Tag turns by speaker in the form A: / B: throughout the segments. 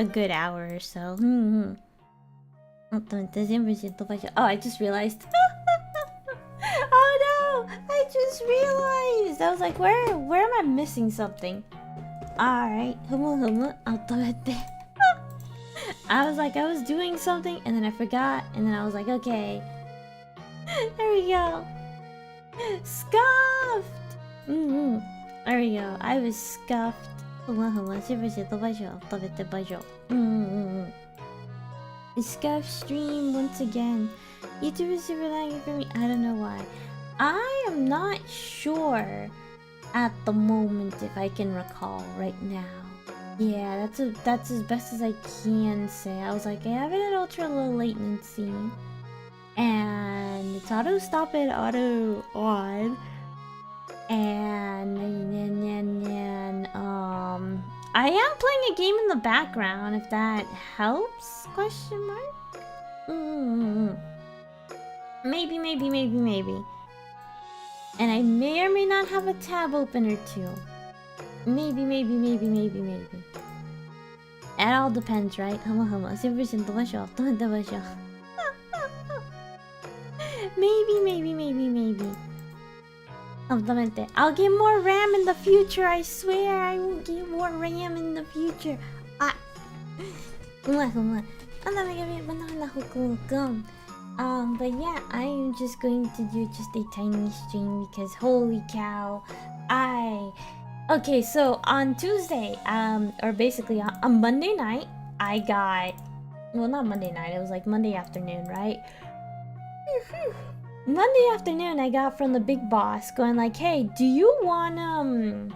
A: a good hour or so. Oh, I just realized. Oh no! I just realized. I was like, where am I missing something? Alright. I was like, I was doing something and then I forgot, and then I was like, okay. There we go. Scuffed! There we go. I was scuffed. Scuff stream once again. YouTube is super lagging for me. I don't know why. I am not sure at the moment if I can recall right now. Yeah, that's as best as I can say. I was like, I have it at ultra low latency. And it's auto stop it, auto on. And I am playing a game in the background, if that helps? Question mark? Maybe. And I may or may not have a tab open or two. Maybe. It all depends, right? Maybe. I'll get more RAM in the future, I swear I will get more RAM in the future. But yeah, I am just going to do just a tiny stream because holy cow, okay, so on Tuesday, or basically on Monday night, I got, well, not Monday night, it was like Monday afternoon, right? Monday afternoon, I got from the big boss going like, hey, do you wanna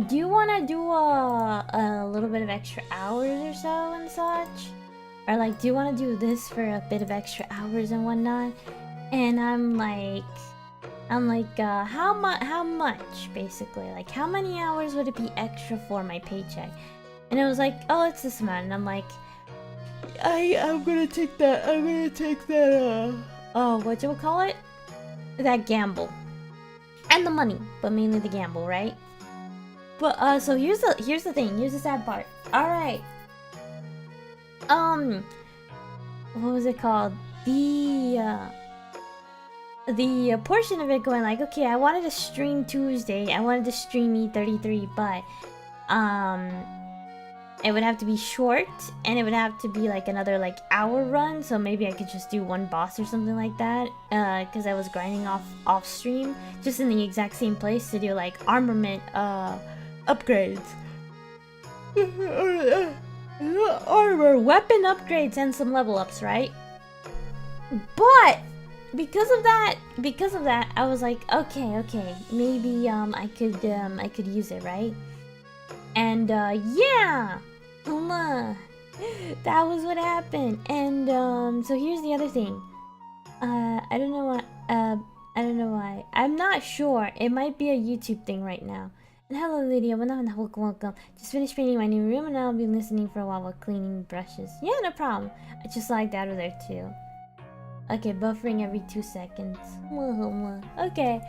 A: do a little bit of extra hours or so and such? Or like, do you wanna do this for a bit of extra hours and whatnot? And I'm like, how much, basically? Like, how many hours would it be extra for my paycheck? And it was like, oh, it's this amount. And I'm like, I'm gonna take that, whatchamacallit? That gamble. And the money, but mainly the gamble, right? But, so here's the thing, here's the sad part. Alright. What was it called? The portion of it going like, okay, I wanted to stream Tuesday, I wanted to stream E33, but, it would have to be short, and it would have to be like another like hour run, so maybe I could just do one boss or something like that, because I was grinding off stream, just in the exact same place to do like armament upgrades. Armor, weapon upgrades, and some level ups, right? But because of that, I was like, okay, maybe I could use it, right? And yeah, that was what happened. And so here's the other thing. I don't know why. I'm not sure. It might be a YouTube thing right now. And hello, Lydia. Welcome. Just finished painting my new room, and I'll be listening for a while cleaning brushes. Yeah, no problem. I just lagged out of there too. Okay, buffering every 2 seconds. Okay,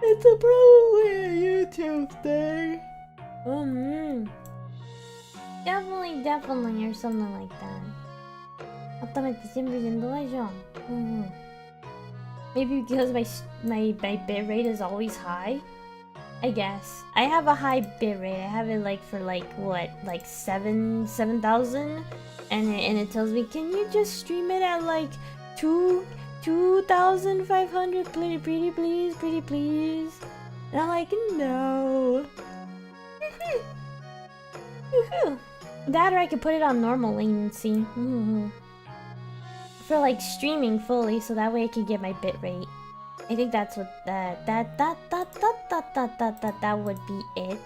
A: it's probably a YouTube thing. Definitely, or something like that. Maybe because my bit rate is always high. I guess I have a high bit rate. I have it like for like what, like 7,000, and it tells me, can you just stream it at like 2,500? Pretty please. And I'm like, no. That, or I could put it on normal latency. For like streaming fully, so that way I could get my bit rate. I think that's what that would be it,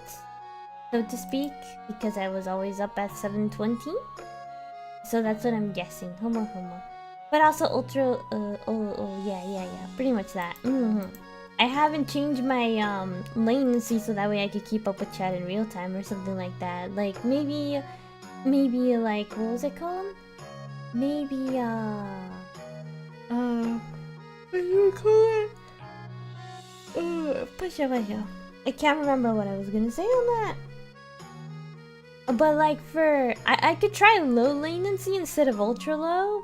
A: so to speak, because I was always up at 720. So that's what I'm guessing. But also ultra yeah, pretty much that. I haven't changed my latency so that way I could keep up with chat in real time or something like that. Like maybe like, what was it called? Maybe what do you call it? Pasho. I can't remember what I was gonna say on that. But like for I could try low latency instead of ultra low.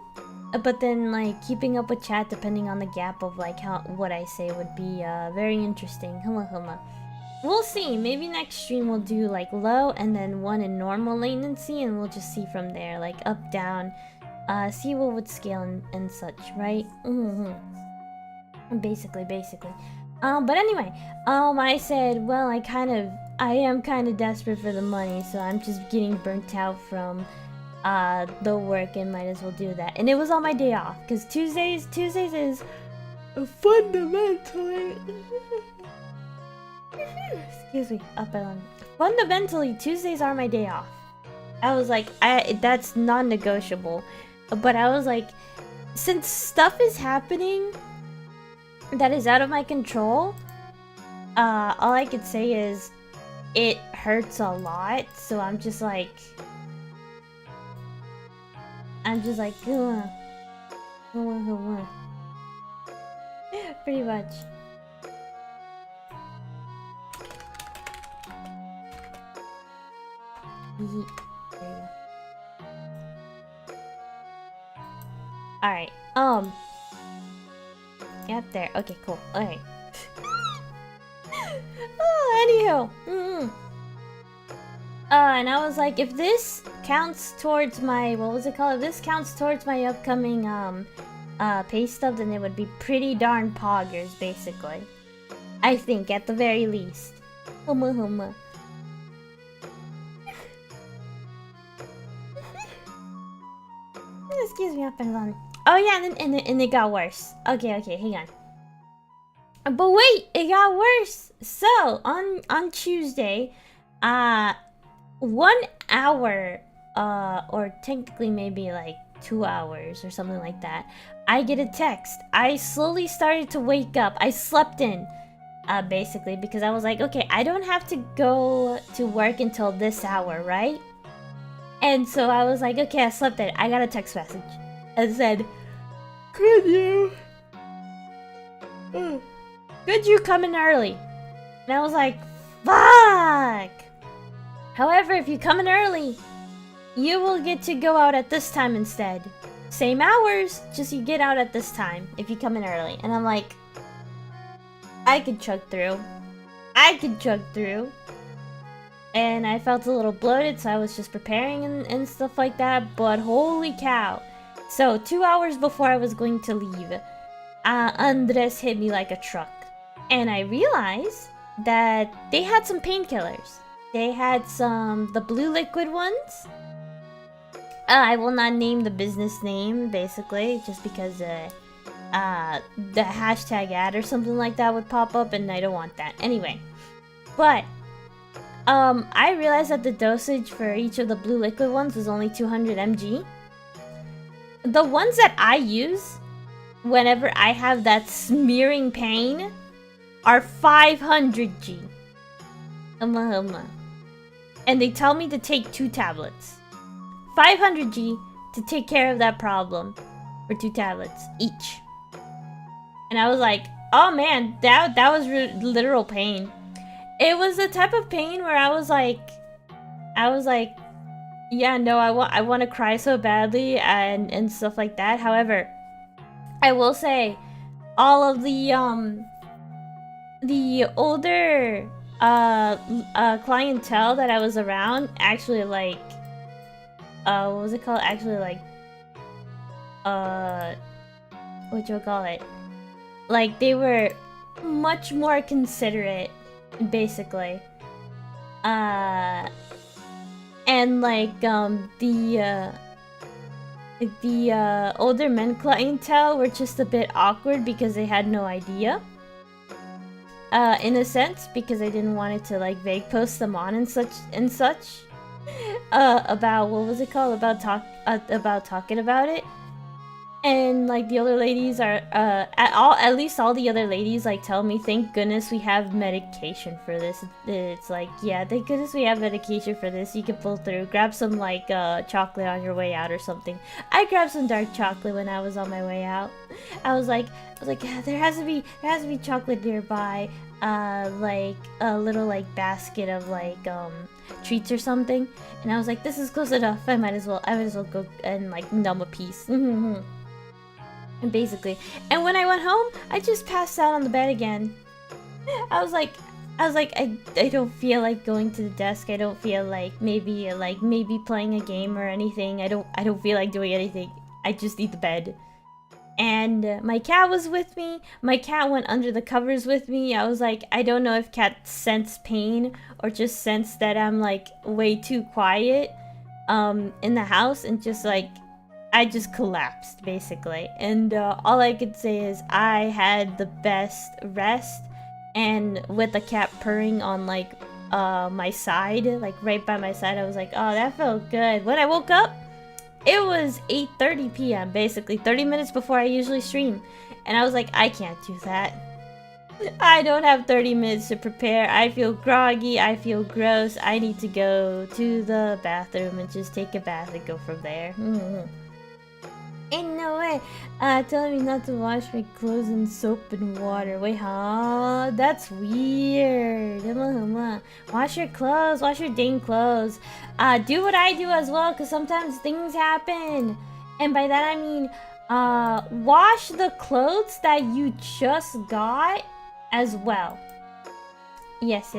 A: But then like keeping up with chat depending on the gap of like what I say would be very interesting. We'll see. Maybe next stream we'll do like low and then one in normal latency, and we'll just see from there, like up, down, see what would scale and such, right? Basically. But anyway, I said, well, I am kind of desperate for the money, so I'm just getting burnt out from the work and might as well do that. And it was on my day off, because Tuesdays is fundamentally excuse me, fundamentally Tuesdays are my day off. I was like, that's non-negotiable. But I was like, since stuff is happening that is out of my control, all I could say is it hurts a lot. So I'm just like pretty much. There you go. Alright, yep, there. Okay, cool. Alright. Oh, anywho. And I was like, if this counts towards my, what was it called? If this counts towards my upcoming, pay stub, then it would be pretty darn poggers, basically. I think, at the very least. Excuse me, up and on. Oh yeah, and it got worse. Okay, hang on. But wait, it got worse. So on Tuesday, 1 hour, or technically maybe like 2 hours or something like that, I get a text. I slowly started to wake up. I slept in, basically, because I was like, okay, I don't have to go to work until this hour, right? And so I was like, okay, I slept in. I got a text message and said, could you come in early? And I was like, fuck! However, if you come in early, you will get to go out at this time instead. Same hours, just you get out at this time if you come in early. And I'm like, I could chug through. And I felt a little bloated, so I was just preparing and stuff like that. But holy cow. So 2 hours before I was going to leave, Andres hit me like a truck. And I realized that they had some painkillers. They had the blue liquid ones. I will not name the business name, basically, just because the hashtag ad or something like that would pop up, and I don't want that. Anyway, but I realized that the dosage for each of the blue liquid ones was only 200 mg. The ones that I use whenever I have that smearing pain are 500 G. And they tell me to take 2 tablets. 500 G to take care of that problem for 2 tablets each. And I was like, oh man, that was literal pain. It was the type of pain where I was like, yeah, no, I want to cry so badly and stuff like that. However, I will say, all of the older clientele that I was around actually like, what was it called? Actually like, what you call it? Like, they were much more considerate, basically. And like the older men clientele were just a bit awkward because they had no idea. In a sense, because I didn't want it to like vague post them on and such. About what was it called? About talking about it. And like the other ladies are at least all the other ladies like tell me, thank goodness we have medication for this. It's like, yeah, thank goodness we have medication for this. You can pull through. Grab some like chocolate on your way out or something. I grabbed some dark chocolate when I was on my way out. I was like, "Yeah, there has to be chocolate nearby. Like a little like basket of like treats or something." And I was like, "This is close enough. I might as well go and like numb a piece." And basically, and when I went home, I just passed out on the bed again. I was like, I don't feel like going to the desk. I don't feel like maybe playing a game or anything. I don't feel like doing anything. I just need the bed. And my cat was with me. My cat went under the covers with me. I was like, I don't know if cats sense pain or just sense that I'm like way too quiet in the house, and just like I just collapsed basically. And all I could say is I had the best rest, and with the cat purring on like my side, like right by my side, I was like, oh, that felt good. When I woke up, it was 8:30 p.m. basically 30 minutes before I usually stream, and I was like, I can't do that. I don't have 30 minutes to prepare. I feel groggy, I feel gross. I need to go to the bathroom and just take a bath and go from there. Ain't no way. Telling me not to wash my clothes in soap and water. Wait, huh? That's weird. Wash your clothes. Wash your dang clothes. Do what I do as well, because sometimes things happen. And by that I mean, wash the clothes that you just got as well. Yes.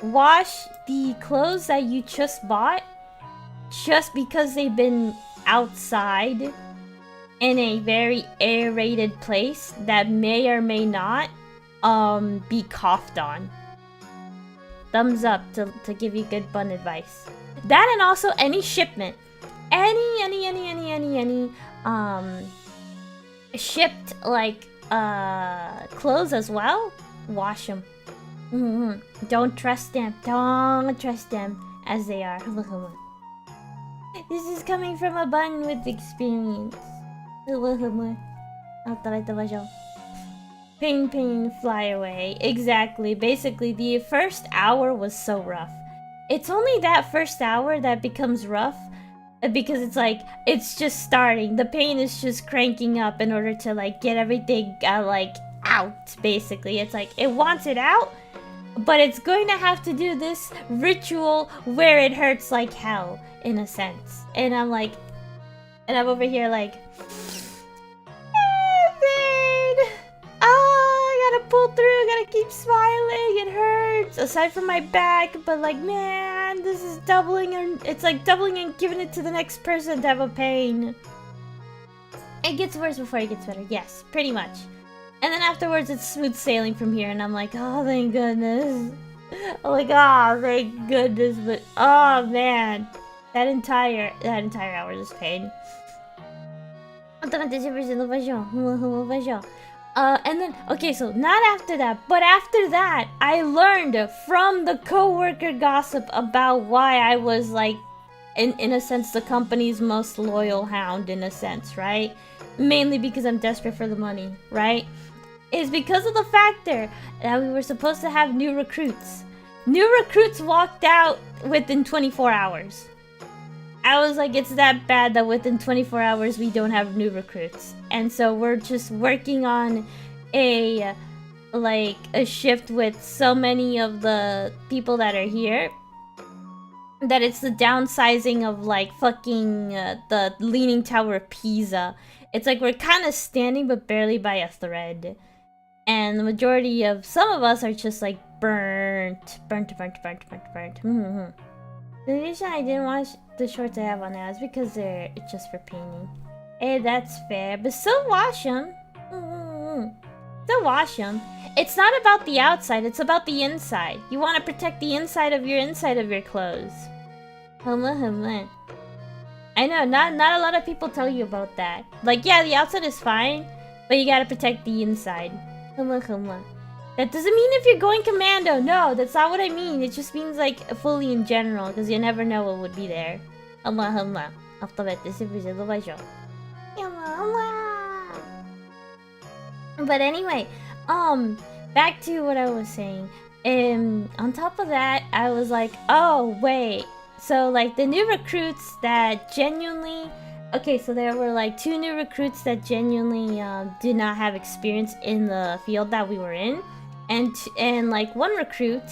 A: Wash the clothes that you just bought just because they've been outside in a very aerated place that may or may not be coughed on. Thumbs up to give you good bun advice. That, and also any shipment, any shipped like clothes as well, wash them. Don't trust them as they are. This is coming from a bun with experience. Pain, fly away. Exactly. Basically, the first hour was so rough. It's only that first hour that becomes rough, because it's like, it's just starting. The pain is just cranking up in order to like get everything like out, basically. It's like, it wants it out, but it's going to have to do this ritual where it hurts like hell, in a sense. And I'm like, and I'm over here like, pain. I gotta pull through, I gotta keep smiling, it hurts. Aside from my back, but like, man, this is doubling, and it's like doubling and giving it to the next person to have a pain. It gets worse before it gets better, yes, pretty much. And then afterwards, it's smooth sailing from here, and I'm like, oh, thank goodness. I'm like, oh, thank goodness, but oh man, that entire hour is pain. And then, okay, so not after that, but after that, I learned from the coworker gossip about why I was like, in a sense, the company's most loyal hound, in a sense, right? Mainly because I'm desperate for the money, right? Is because of the factor that we were supposed to have new recruits. New recruits walked out within 24 hours. I was like, it's that bad that within 24 hours we don't have new recruits. And so we're just working on a shift with so many of the people that are here that it's the downsizing of like fucking the Leaning Tower of Pisa. It's like we're kind of standing but barely by a thread. And the majority of some of us are just like burnt. The reason I didn't watch the shorts I have on now is because they're just for painting. Hey, that's fair, but still wash them. Still wash them. It's not about the outside, it's about the inside. You want to protect the inside of your clothes. I know, not a lot of people tell you about that. Like, yeah, the outside is fine, but you gotta protect the inside. That doesn't mean if you're going commando. No, that's not what I mean. It just means like fully in general, because you never know what would be there. But anyway, back to what I was saying. On top of that, I was like, oh wait. So like the new recruits that genuinely Okay, so there were like 2 new recruits that genuinely did not have experience in the field that we were in, and like 1 recruit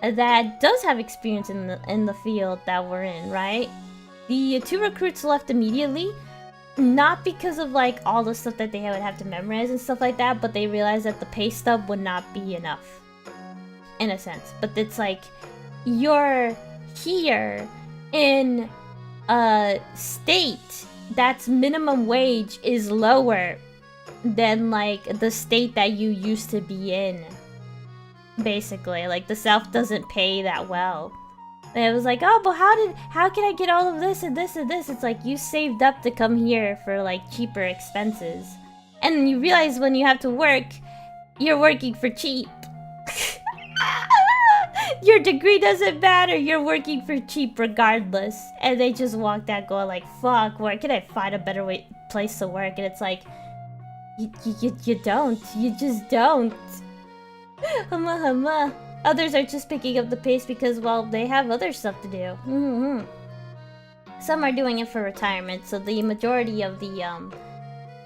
A: that does have experience in the field that we're in, right? The 2 recruits left immediately, not because of like all the stuff that they would have to memorize and stuff like that, but they realized that the pay stub would not be enough, in a sense. But it's like, you're here in a state that's minimum wage is lower than like the state that you used to be in. Basically, like the South doesn't pay that well. And it was like, oh, but how can I get all of this and this and this? It's like, you saved up to come here for like cheaper expenses. And you realize when you have to work, you're working for cheap. Your degree doesn't matter, you're working for cheap regardless. And they just walked out going like, fuck, where can I find a better place to work? And it's like, you don't. You just don't. Others are just picking up the pace because, well, they have other stuff to do. Some are doing it for retirement, so the majority of the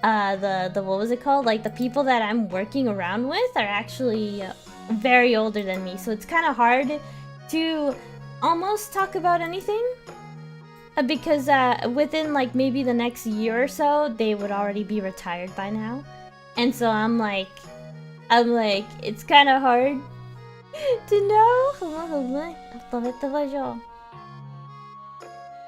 A: what was it called? Like, the people that I'm working around with are actually very older than me, so it's kind of hard to almost talk about anything. Because within, like, maybe the next year or so, they would already be retired by now. And so I'm like, it's kind of hard to know.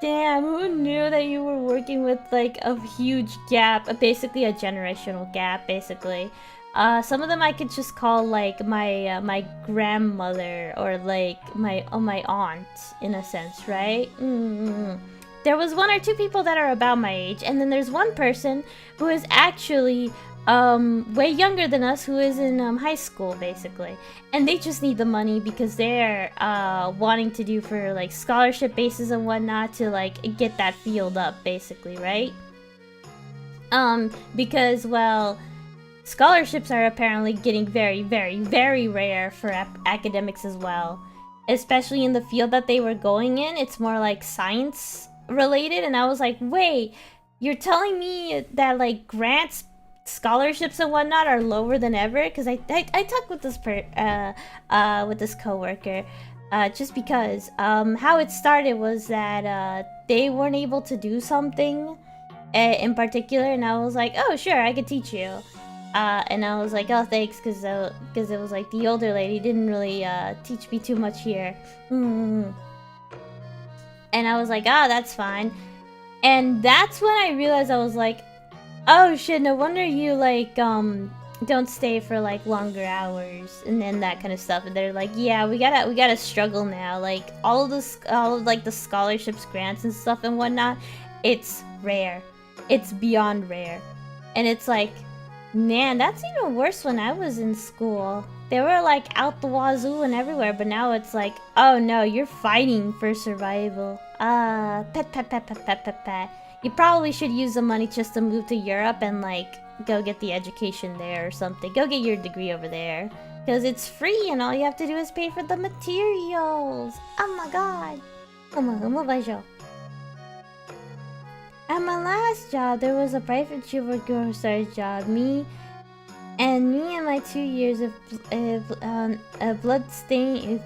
A: Damn, who knew that you were working with like a huge gap, basically a generational gap, basically. Some of them I could just call like my grandmother or like my aunt in a sense, right? There was 1 or 2 people that are about my age, and then there's 1 person who is actually way younger than us, who is in high school basically, and they just need the money because they're wanting to do for like scholarship bases and whatnot to like get that field up basically, right? Because, well, scholarships are apparently getting very, very, very rare for academics as well, especially in the field that they were going in. It's more like science related, and I was like, wait, you're telling me that like grants, scholarships and whatnot are lower than ever? Because I talked with this coworker just because how it started was that they weren't able to do something in particular, and I was like, oh sure, I could teach you, and I was like, oh thanks, because it was like the older lady didn't really teach me too much here. And I was like, oh, that's fine. And that's when I realized, I was like, oh shit, no wonder you like don't stay for like longer hours and then that kind of stuff. And they're like, yeah, we gotta struggle now. Like all of like the scholarships, grants and stuff and whatnot, it's rare. It's beyond rare. And it's like, man, that's even worse when I was in school. They were like out the wazoo and everywhere, but now it's like, oh no, you're fighting for survival. Pet. You probably should use the money just to move to Europe and like go get the education there or something. Go get your degree over there. Because it's free and all you have to do is pay for the materials. Oh my god. At my last job, there was a private tuber girl started job. Me and my 2 years of blood stains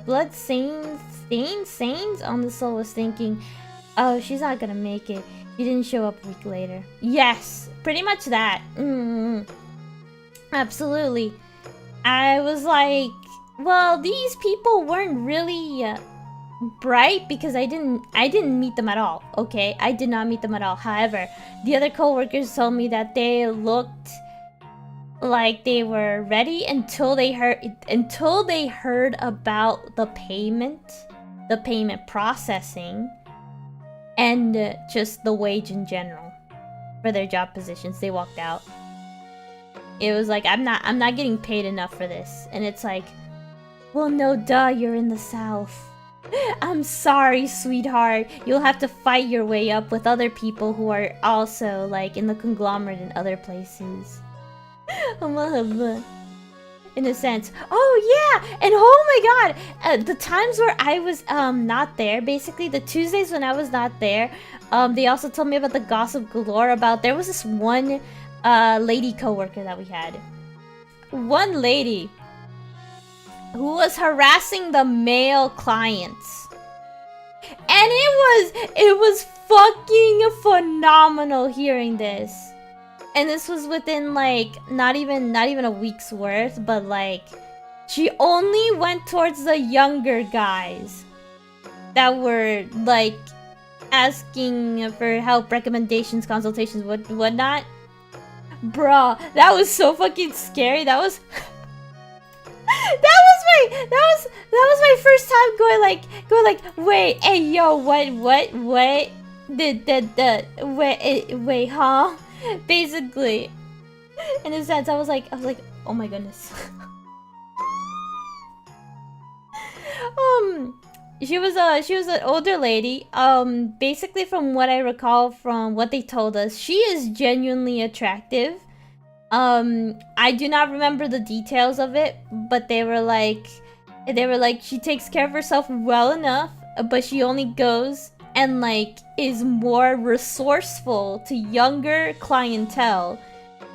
A: on the soul was thinking, oh, she's not gonna make it. She didn't show up a week later. Yes, pretty much that. Absolutely. I was like, well, these people weren't really bright because I didn't meet them at all. Okay, I did not meet them at all. However, the other coworkers told me that they looked like they were ready until they heard about the payment processing, and just the wage in general for their job positions. They walked out. It was like, I'm not getting paid enough for this. And it's like, well, no, duh, you're in the South. I'm sorry, sweetheart. You'll have to fight your way up with other people who are also like in the conglomerate in other places. in a sense. Oh yeah, and oh my god, the times where I was not there, basically the Tuesdays when I was not there, they also told me about the gossip galore about there was this one lady coworker that we had. One lady who was harassing the male clients. And it was fucking phenomenal hearing this. And this was within like not even a week's worth, but like she only went towards the younger guys that were like asking for help, recommendations, consultations, whatnot. Bruh, that was so fucking scary. That was that was my first time going like wait, hey yo, what wait, huh? Basically, in a sense, I was like, oh my goodness. She was an older lady. Basically, from what I recall, from what they told us, she is genuinely attractive. I do not remember the details of it, but they were like she takes care of herself well enough, but she only goes and like is more resourceful to younger clientele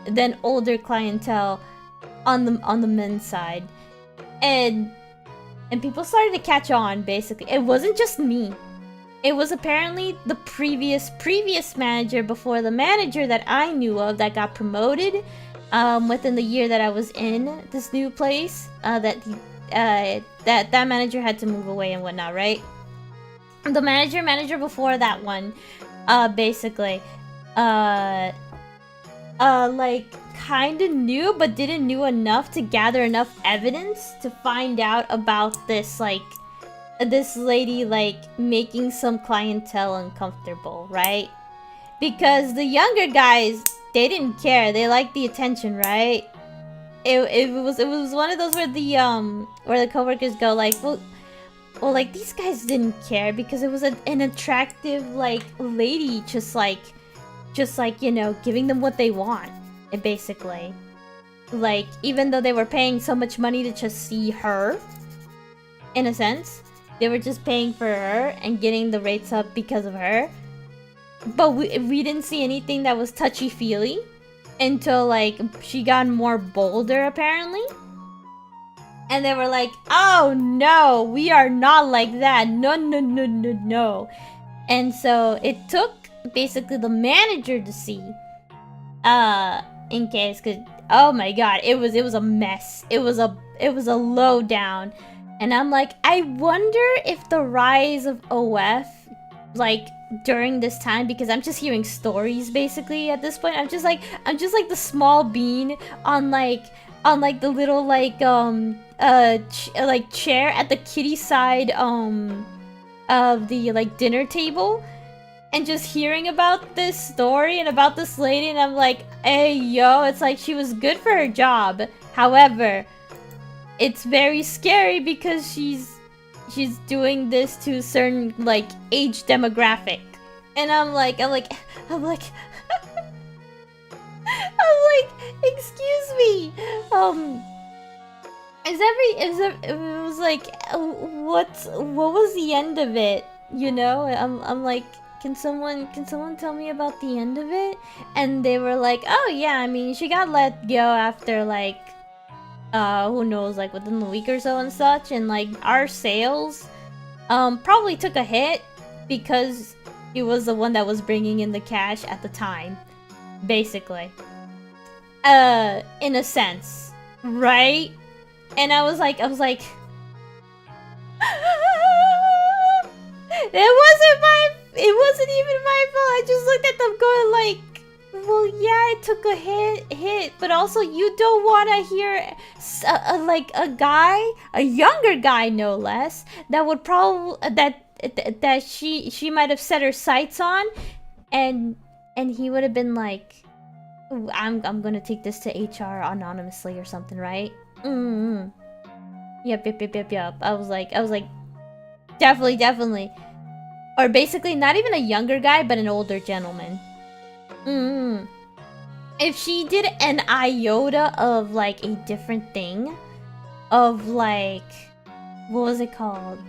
A: than older clientele on the men's side. And people started to catch on. Basically, it wasn't just me. It was apparently the previous manager before the manager that I knew of that got promoted within the year that I was in this new place. That manager had to move away and whatnot, right? The manager before that one, basically, like kind of knew but didn't know enough to gather enough evidence to find out about this, like, this lady, like, making some clientele uncomfortable, right? Because the younger guys, they didn't care. They liked the attention, right? It was one of those where the coworkers go like, well, like, these guys didn't care because it was an attractive, like, lady just like, you know, giving them what they want, basically. Like, even though they were paying so much money to just see her, in a sense, they were just paying for her and getting the rates up because of her. But we didn't see anything that was touchy-feely until, like, she got more bolder, apparently. And they were like, oh no, we are not like that. No, no, no, no, no. And so it took basically the manager to see, in case, cause oh my god, it was a mess. It was a lowdown. And I'm like, I wonder if the rise of OF, like, during this time, because I'm just hearing stories basically at this point. I'm just like the small bean on like the little like like chair at the kitty side of the like dinner table, and just hearing about this story and about this lady, and I'm like, hey yo, it's like she was good for her job. However, it's very scary because she's doing this to a certain, like, age demographic. And I'm like excuse me. It was like, what was the end of it? You know? I'm like, can someone tell me about the end of it? And they were like, oh yeah, I mean, she got let go after, like, who knows, like, within the week or so and such. And, like, our sales probably took a hit because he was the one that was bringing in the cash at the time, basically, in a sense, right? And I was like it wasn't even my fault. I just looked at them going like, well, yeah, it took a hit, but also you don't want to hear like a younger guy, no less, that would probably that she might have set her sights on, and he would have been like, I'm gonna take this to HR anonymously or something, right? Yep. I was like, definitely. Or basically, not even a younger guy, but an older gentleman. If she did an iota of, like, a different thing, of like, what was it called?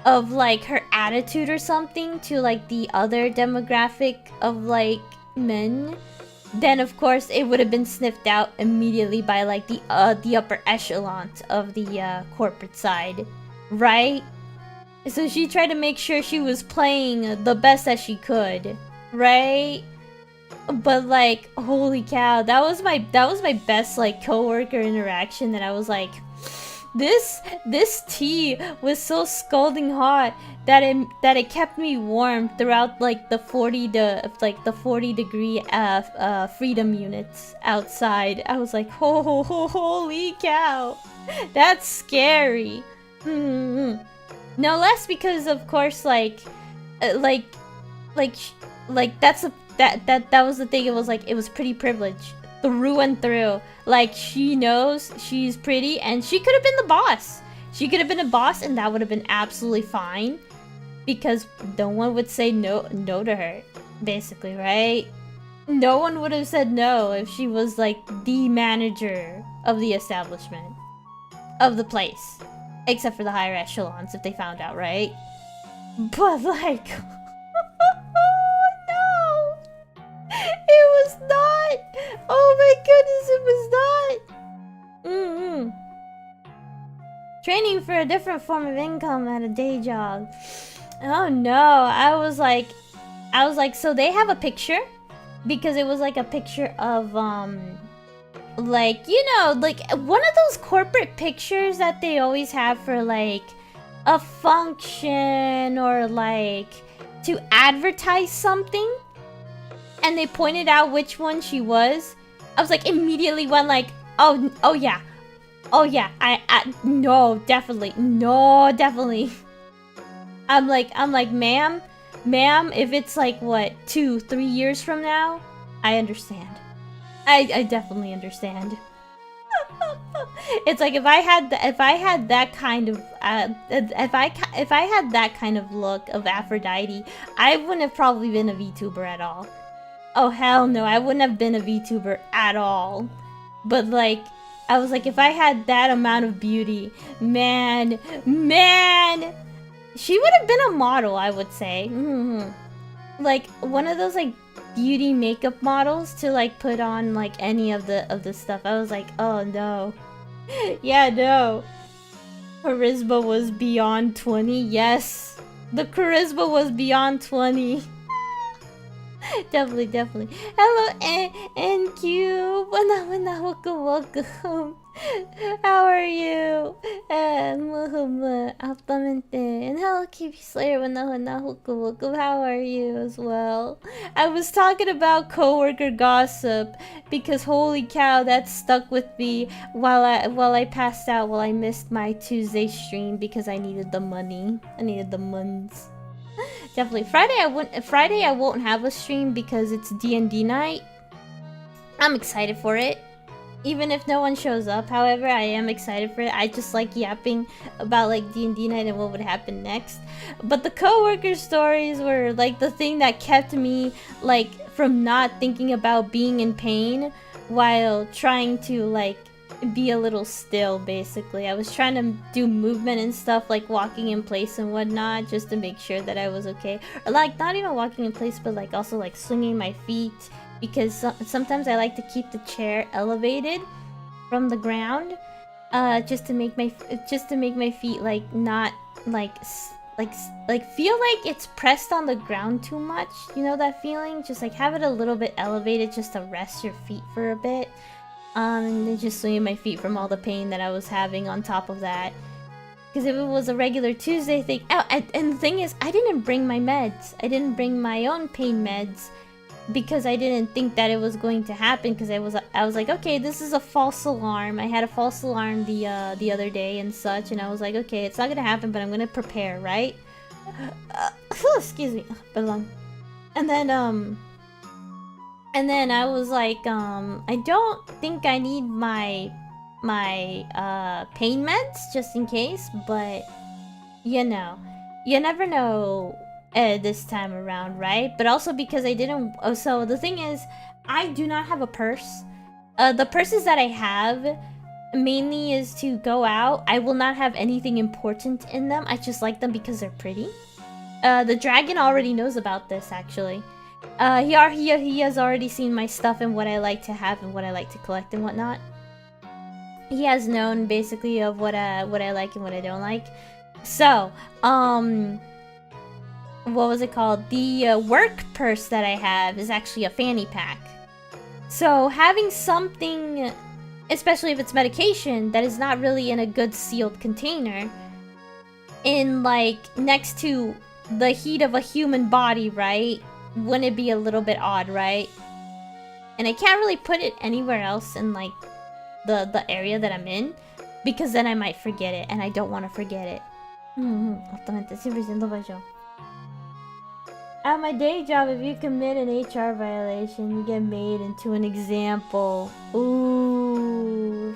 A: Of like her attitude or something to like the other demographic of like men, then of course it would have been sniffed out immediately by like the upper echelons of the corporate side, right? So she tried to make sure she was playing the best that she could, right? But like, holy cow, that was my best like coworker interaction. That I was like, this tea was so scalding hot that it kept me warm throughout like the 40 degree freedom units outside. I was like, holy cow, that's scary. No less because of course that was the thing. It was like, it was pretty privileged through and through. Like, she knows she's pretty and she could have been the boss. She could have been a boss and that would have been absolutely fine because no one would say no to her, basically, right? No one would have said no if she was like the manager of the establishment, of the place, except for the higher echelons if they found out, right? But like no, it was not. Oh my goodness, it was not. Training for a different form of income at a day job. Oh no, I was like, so they have a picture, because it was like a picture of like, you know, like one of those corporate pictures that they always have for like a function or like to advertise something, and they pointed out which one she was. I was like, immediately went like, oh yeah, no, definitely. I'm like, ma'am, if it's like what, 2-3 years from now, I understand. I definitely understand. It's like, if I had that kind of look of Aphrodite, I wouldn't have probably been a VTuber at all. Oh hell no, I wouldn't have been a VTuber at all. But like, I was like, if I had that amount of beauty, man, she would have been a model, I would say. Like one of those like beauty makeup models to like put on like any of the stuff. I was like, oh no. Yeah, no. Charisma was beyond 20. Yes, the charisma was beyond 20. Definitely. Hello, NQ. Welcome. How are you? And hello, KP Slayer. Welcome. How are you as well? I was talking about coworker gossip because holy cow, that stuck with me while I passed out, while I missed my Tuesday stream because I needed the money. I needed the muns. Definitely. Friday I won't have a stream because it's D&D night. I'm excited for it, even if no one shows up. However, I am excited for it. I just like yapping about like D&D night and what would happen next. But the coworker stories were like the thing that kept me like from not thinking about being in pain while trying to like be a little still. Basically, I was trying to do movement and stuff, like walking in place and whatnot, just to make sure that I was okay. Or like not even walking in place, but like also like swinging my feet, because sometimes I like to keep the chair elevated from the ground, just to make my feet like not like feel like it's pressed on the ground too much. You know that feeling? Just like have it a little bit elevated just to rest your feet for a bit. And then just swinging my feet from all the pain that I was having on top of that. Because if it was a regular Tuesday thing... Oh, and the thing is, I didn't bring my meds. I didn't bring my own pain meds. Because I didn't think that it was going to happen. Because I was like, okay, this is a false alarm. I had a false alarm the other day and such. And I was like, okay, it's not going to happen, but I'm going to prepare, right? Excuse me. Pardon. And then I was like, I don't think I need my pain meds just in case, but you know, you never know this time around, right? But also because I didn't. Oh, so the thing is, I do not have a purse. The purses that I have mainly is to go out. I will not have anything important in them. I just like them because they're pretty. The dragon already knows about this, actually. He has already seen my stuff and what I like to have and what I like to collect and whatnot. He has known basically of what I like and what I don't like. So, what was it called? The work purse that I have is actually a fanny pack. So having something, especially if it's medication, that is not really in a good sealed container, in like next to the heat of a human body, right? Wouldn't it be a little bit odd, right? And I can't really put it anywhere else in like the area that I'm in, because then I might forget it, and I don't want to forget it. Altamente 100% fallo. At my day job, if you commit an HR violation, you get made into an example. Ooh.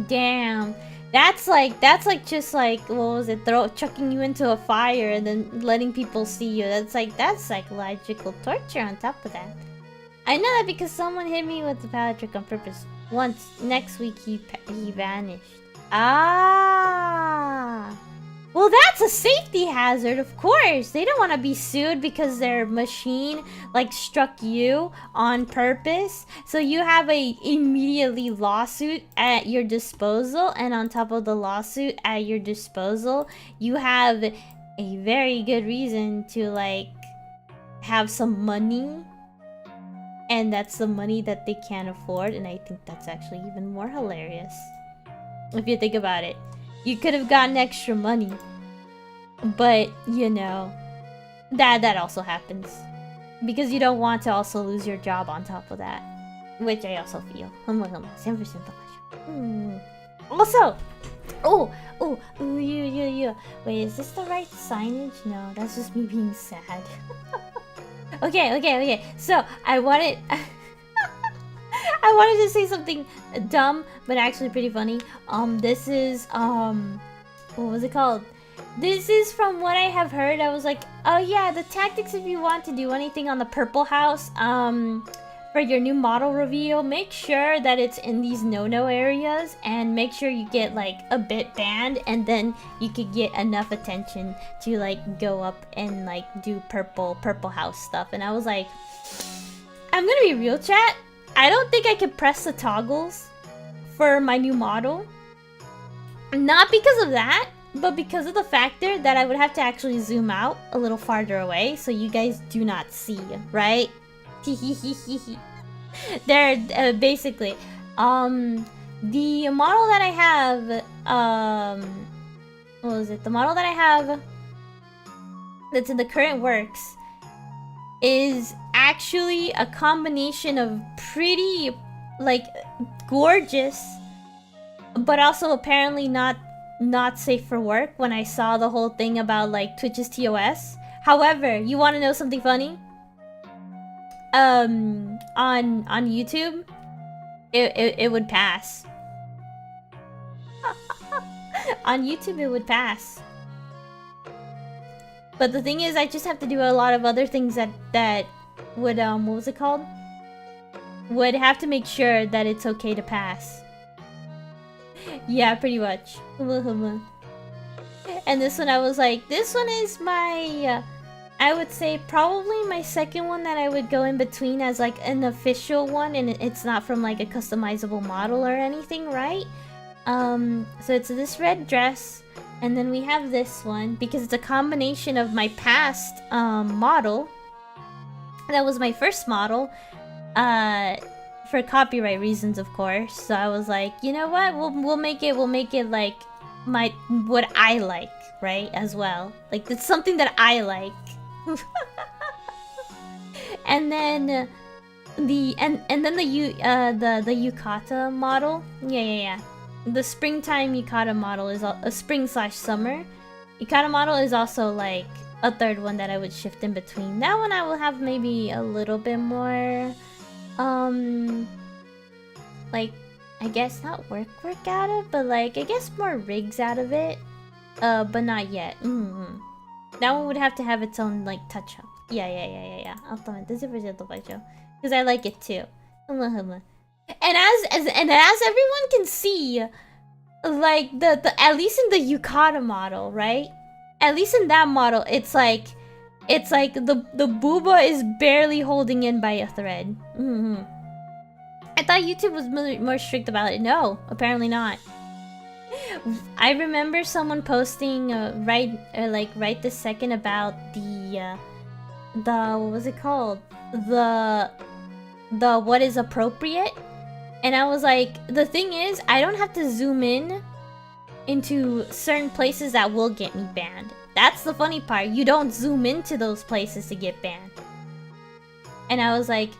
A: Damn. That's like just like, what was it? Chucking you into a fire and then letting people see you. That's psychological torture on top of that. I know that because someone hit me with the pallet trick on purpose. Once. Next week he vanished. Ah. Well, that's a safety hazard, of course. They don't want to be sued because their machine, like, struck you on purpose. So you have a immediately lawsuit at your disposal. And on top of the lawsuit at your disposal, you have a very good reason to, like, have some money. And that's the money that they can't afford. And I think that's actually even more hilarious. If you think about it. You could have gotten extra money. But, you know, that also happens. Because you don't want to also lose your job on top of that. Which I also feel. 100%. Also! You. Wait, is this the right signage? No, that's just me being sad. Okay. So, I wanted to say something dumb, but actually pretty funny. This is, what was it called? This is from what I have heard. I was like, oh yeah, the tactics if you want to do anything on the purple house, for your new model reveal, make sure that it's in these no-no areas, and make sure you get like a bit banned, and then you could get enough attention to like go up and like do purple house stuff. And I was like, I'm gonna be real, chat. I don't think I could press the toggles for my new model. Not because of that, but because of the factor that I would have to actually zoom out a little farther away so you guys do not see, right? They're basically, the model that I have, what was it? The model that I have that's in the current works is actually a combination of pretty, like, gorgeous, but also apparently not safe for work when I saw the whole thing about like Twitch's TOS. However, you want to know something funny? On YouTube, it would pass. On YouTube, it would pass. But the thing is, I just have to do a lot of other things that would what was it called? Would have to make sure that it's okay to pass. Yeah, pretty much. And this one, I was like, this one is my, I would say probably my second one that I would go in between as like an official one, and it's not from like a customizable model or anything, right? So it's this red dress, and then we have this one because it's a combination of my past model. That was my first model. For copyright reasons, of course. So I was like, you know what? We'll make it like what I like, right? As well. Like it's something that I like. And then the yukata model. Yeah. The springtime yukata model is a spring/summer. Yukata model is also like a third one that I would shift in between. That one I will have maybe a little bit more like, I guess not work out of, but like I guess more rigs out of it, but not yet. That one would have to have its own like touch up. Yeah. Altamente 100% fallo, because I like it too. And as everyone can see, like the at least in the yukata model, right? At least in that model, it's like the booba is barely holding in by a thread. I thought YouTube was more strict about it. No, apparently not. I remember someone posting right this second about the what was it called? The what is appropriate? And I was like, the thing is, I don't have to zoom in into certain places that will get me banned. That's the funny part. You don't zoom into those places to get banned. And I was like,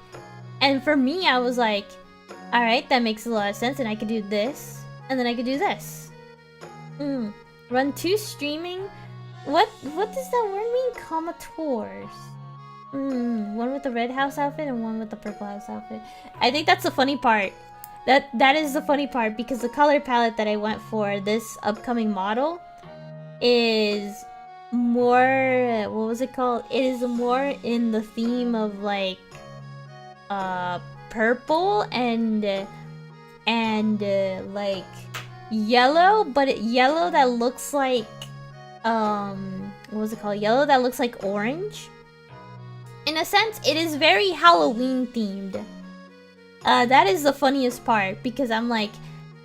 A: and for me, I was like, alright, that makes a lot of sense, and I could do this, and then I could do this. Run 2 streaming? What does that word mean? Commutors. One with the red house outfit and one with the purple house outfit. I think that's the funny part. That is the funny part, because the color palette that I went for this upcoming model is more, what was it called? It is more in the theme of like purple and like yellow, but yellow that looks like what was it called? Yellow that looks like orange. In a sense, it is very Halloween themed. That is the funniest part, because I'm like,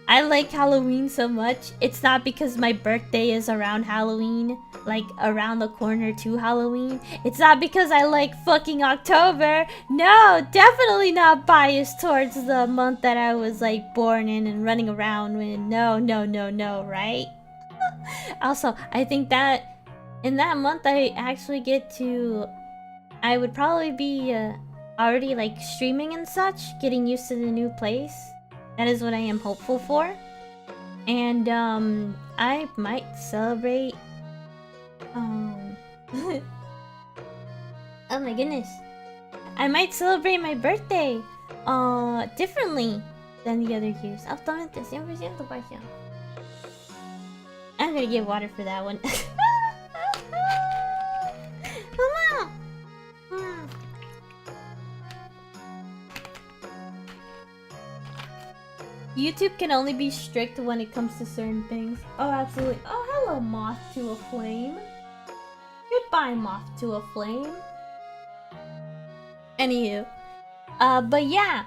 A: I like Halloween so much. It's not because my birthday is around Halloween, like around the corner to Halloween. It's not because I like fucking October. No, definitely not biased towards the month that I was like born in and running around in. No, right? Also, I think that in that month I actually get to, I would probably be already like streaming and such, getting used to the new place. That is what I am hopeful for. And I might celebrate oh my goodness, I might celebrate my birthday differently than the other years. Altamente 100% pasho. I'm gonna get water for that one. YouTube can only be strict when it comes to certain things. Oh, absolutely. Oh, hello, Moth to a Flame. Goodbye, Moth to a Flame. Anywho. But yeah.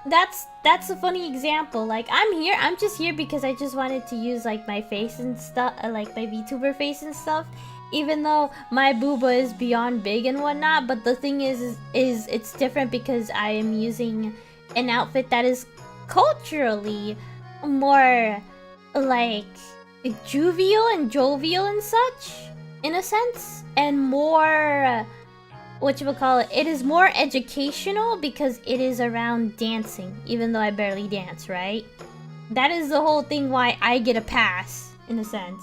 A: That's a funny example. Like, I'm just here because I just wanted to use, like, my face and stuff. Like, my VTuber face and stuff. Even though my booba is beyond big and whatnot. But the thing is it's different because I am using an outfit that is culturally more like jovial and such, in a sense, and more whatchamacallit, it is more educational because it is around dancing, even though I barely dance, right? That is the whole thing why I get a pass, in a sense.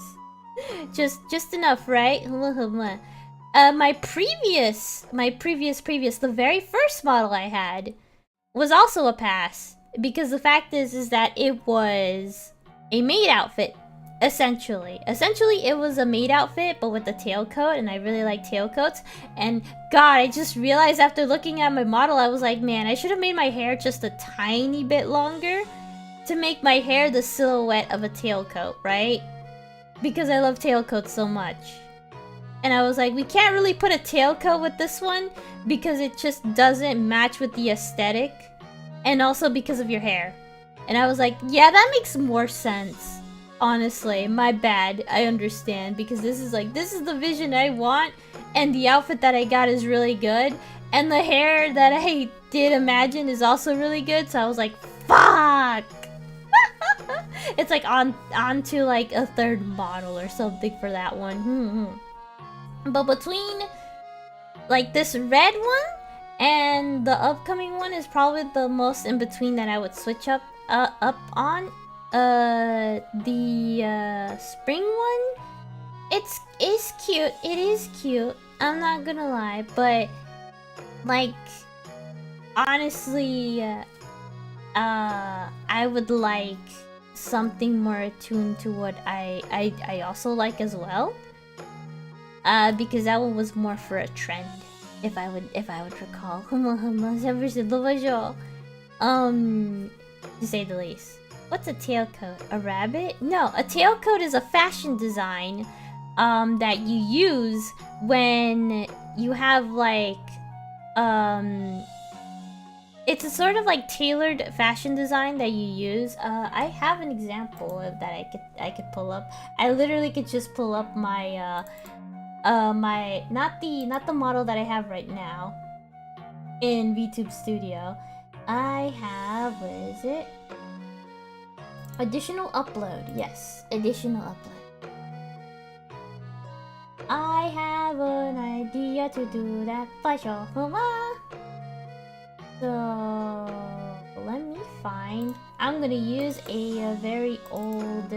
A: just enough, right? My previous, the very first model I had was also a pass. Because the fact is that it was a maid outfit, essentially. Essentially, it was a maid outfit, but with a tailcoat, and I really like tailcoats. And God, I just realized after looking at my model, I was like, man, I should have made my hair just a tiny bit longer to make my hair the silhouette of a tailcoat, right? Because I love tailcoats so much. And I was like, we can't really put a tailcoat with this one because it just doesn't match with the aesthetic. And also because of your hair. And I was like, yeah, that makes more sense. Honestly, my bad. I understand. Because this is the vision I want. And the outfit that I got is really good. And the hair that I did imagine is also really good. So I was like, fuck! It's like on to like a third model or something for that one. But between like this red one and the upcoming one is probably the most in between that I would switch up on. The spring one, it's cute. It is cute. I'm not gonna lie, but like honestly, I would like something more attuned to what I also like as well. Because that one was more for a trend. If I would recall. to say the least. What's a tailcoat? A rabbit? No, a tailcoat is a fashion design that you use when you have like it's a sort of like tailored fashion design that you use. I have an example of that I could pull up. I literally could just pull up my my not the model that I have right now in VTube Studio. I have, where is it? Additional upload. Yes, additional upload. I have an idea to do that pasho. So let me find. I'm gonna use a very old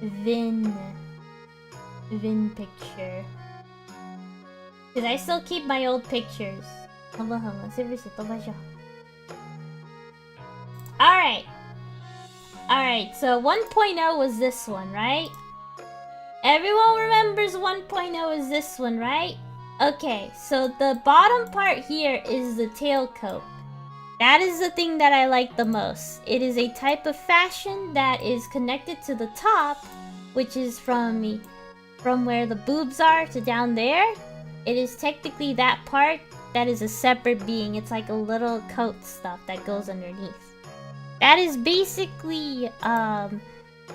A: Vin picture, because I still keep my old pictures. Alright, so 1.0 was this one, right? Everyone remembers 1.0 is this one, right? Okay, so the bottom part here is the tailcoat. That is the thing that I like the most. It is a type of fashion that is connected to the top, which is from where the boobs are to down there. It is technically that part that is a separate being. It's like a little coat stuff that goes underneath. That is basically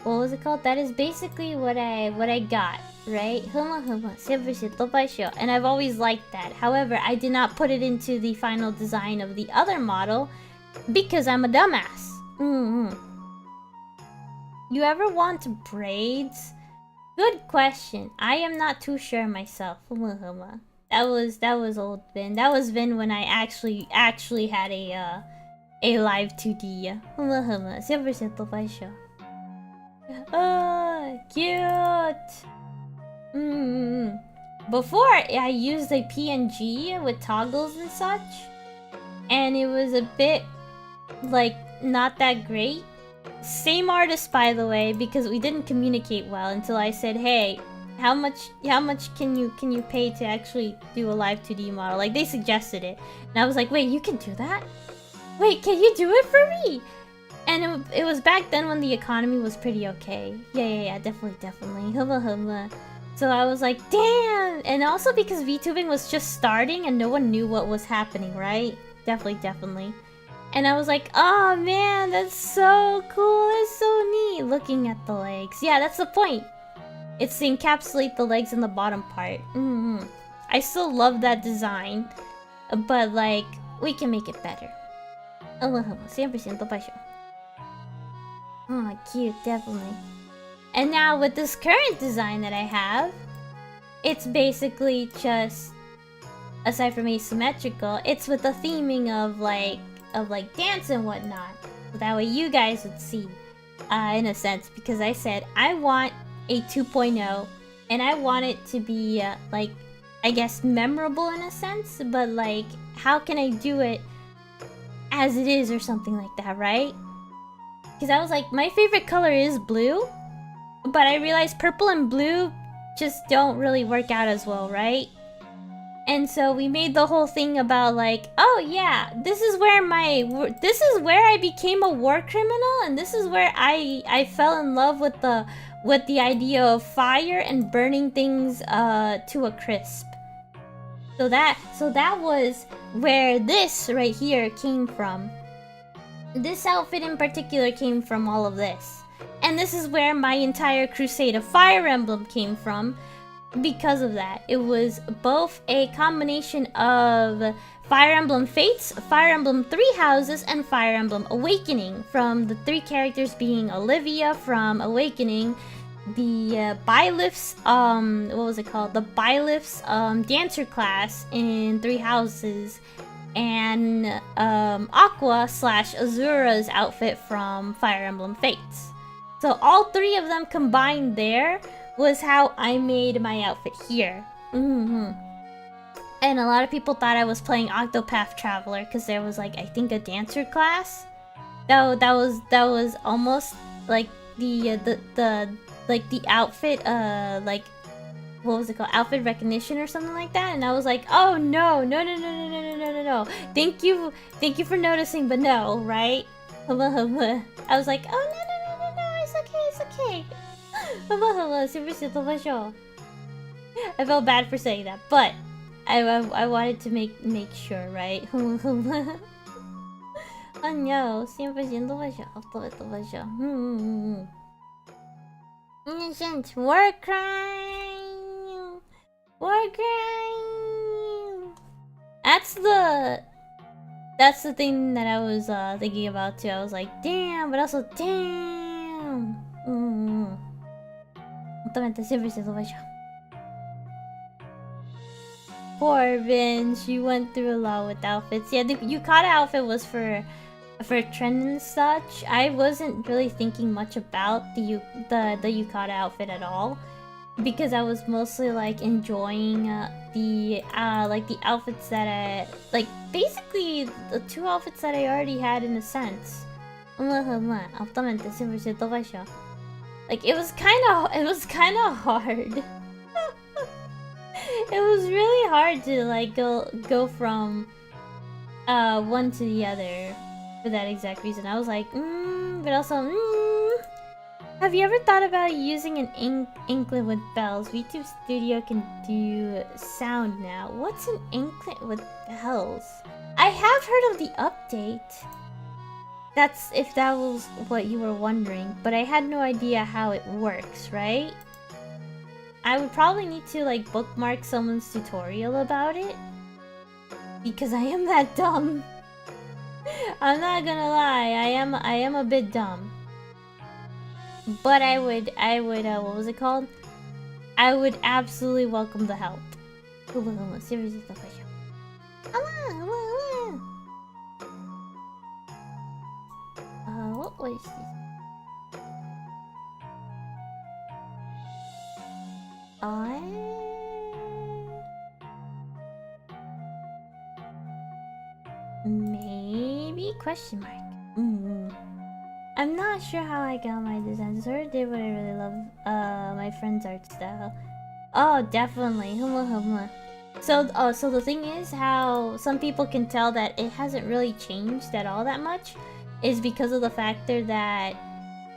A: what was it called? That is basically what I got, right? And I've always liked that. However, I did not put it into the final design of the other model because I'm a dumbass. You ever want braids? Good question. I am not too sure myself. That was old Vin. That was Vin when I actually had a live 2D. Oh, cute. Before I used a PNG with toggles and such, and it was a bit like not that great. Same artist, by the way, because we didn't communicate well until I said, "Hey, how much can you pay to actually do a live 2D model?" Like they suggested it, and I was like, "Wait, you can do that? Wait, can you do it for me?" And it was back then when the economy was pretty okay. Yeah, definitely. So I was like, damn! And also because VTubing was just starting and no one knew what was happening, right? Definitely. And I was like, oh man, that's so cool, it's so neat. Looking at the legs. Yeah, that's the point. It's to encapsulate the legs in the bottom part. I still love that design, but like, we can make it better. 100% pasho. Oh, cute, definitely. And now with this current design that I have, it's basically just, aside from asymmetrical, it's with the theming of like dance and whatnot. So that way you guys would see, in a sense, because I said I want a 2.0 and I want it to be like, I guess memorable in a sense, but like, how can I do it as it is or something like that, right? Because I was like, my favorite color is blue, but I realized purple and blue just don't really work out as well, right? And so we made the whole thing about like, oh yeah, this is where I became a war criminal, and this is where I fell in love with the idea of fire and burning things to a crisp. So that was where this right here came from. This outfit in particular came from all of this. And this is where my entire crusade of Fire Emblem came from. Because of that, it was both a combination of Fire Emblem Fates, Fire Emblem Three Houses, and Fire Emblem Awakening. From the three characters being Olivia from Awakening, the Bylif's, what was it called? The Bylif's dancer class in Three Houses, and Aqua / Azura's outfit from Fire Emblem Fates. So all three of them combined there was how I made my outfit here. And a lot of people thought I was playing Octopath Traveler because there was like, I think, a dancer class. That was almost like the outfit, like, what was it called? Outfit recognition or something like that. And I was like, oh no. no. Thank you for noticing, but no, right? I was like, oh no, it's okay. I felt bad for saying that, but I wanted to make sure, right? Oh no, 100% war crime! War crime! That's the thing that I was thinking about too. I was like, damn, but also damn. Poor Vin, she went through a lot with outfits. Yeah, the yukata outfit was for trend and such. I wasn't really thinking much about the yukata outfit at all, because I was mostly like enjoying the outfits that I like, basically the two outfits that I already had in a sense. Like it was kind of hard. It was really hard to like go from one to the other for that exact reason. I was like, but also, have you ever thought about using an inklet with bells? VTube Studio can do sound now. What's an inklet with bells? I have heard of the update. That's if that was what you were wondering, but I had no idea how it works, right? I would probably need to like bookmark someone's tutorial about it, because I am that dumb. I'm not gonna lie, I am a bit dumb. But I would what was it called? I would absolutely welcome the help. Seriously, what was this? Maybe question mark. I'm not sure how I got my design. Sort of did what I really love. My friend's art style. Oh, definitely. So the thing is, how some people can tell that it hasn't really changed at all that much is because of the factor that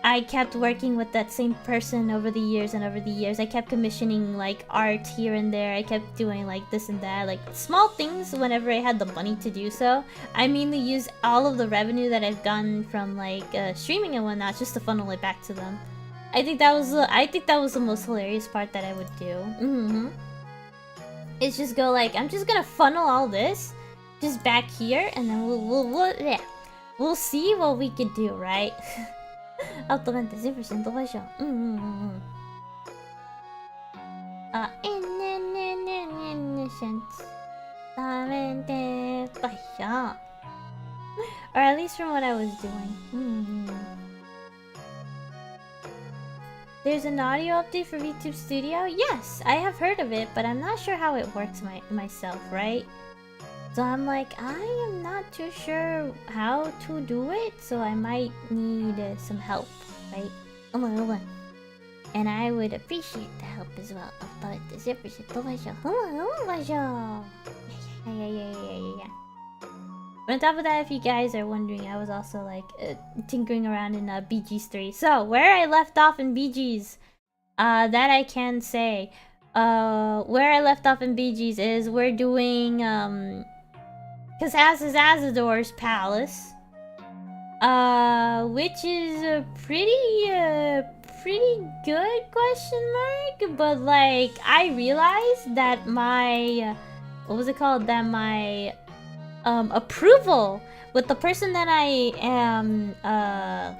A: I kept working with that same person over the years and over the years. I kept commissioning like art here and there. I kept doing like this and that, like small things whenever I had the money to do so. I mainly use all of the revenue that I've gotten from like streaming and whatnot just to funnel it back to them. I think that was the most hilarious part that I would do. It's just go like, I'm just gonna funnel all this just back here, and then we'll see what we can do, right? Altamente 100% pasho. Or at least from what I was doing. There's an audio update for VTube Studio? Yes, I have heard of it, but I'm not sure how it works myself, right? So I'm like, I am not too sure how to do it, so I might need some help, right? And I would appreciate the help as well. Yeah. But on top of that, if you guys are wondering, I was also like tinkering around in BG's 3. So where I left off in BG's, that I can say. Where I left off in BG's is we're doing Azador's Palace, which is a pretty good question mark. But like, I realized that my approval with the person that I am that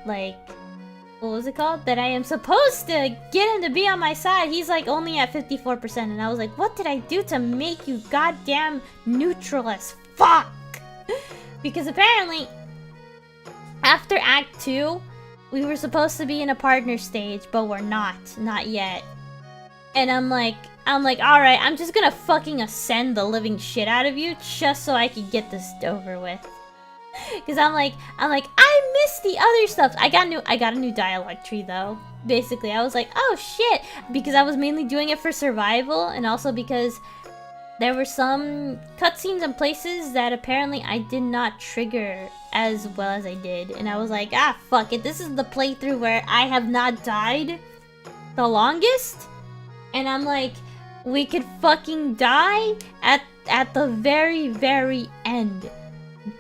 A: I am supposed to get him to be on my side, he's like only at 54%, and I was like, what did I do to make you goddamn neutral as fuck? Because apparently after Act 2 we were supposed to be in a partner stage, but we're not yet. And I'm like, alright, I'm just gonna fucking ascend the living shit out of you just so I can get this over with. Cause I'm like, I miss the other stuff. I got a new dialogue tree though. Basically, I was like, oh shit, because I was mainly doing it for survival, and also because there were some cutscenes and places that apparently I did not trigger as well as I did. And I was like, ah, fuck it. This is the playthrough where I have not died the longest. And I'm like, we could fucking die at the very, very end.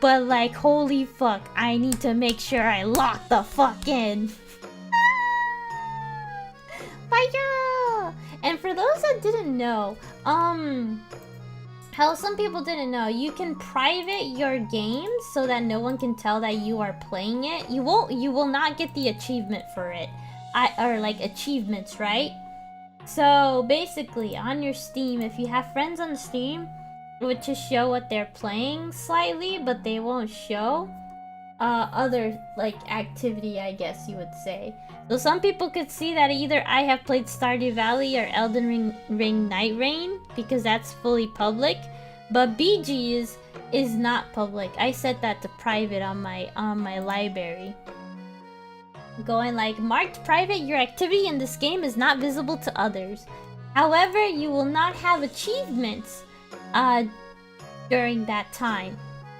A: But like, holy fuck, I need to make sure I lock the fuck in. Fire! And for those that didn't know, how some people didn't know, you can private your game so that no one can tell that you are playing it. You will not get the achievement for it. Or like achievements, right? So basically on your Steam, if you have friends on Steam, it would just show what they're playing slightly, but they won't show other like activity, I guess you would say. So some people could see that either I have played Stardew Valley or Elden Ring Night Rain, because that's fully public, but BG's is not public. I set that to private on my library. Going like, marked private, your activity in this game is not visible to others. However, you will not have achievements during that time.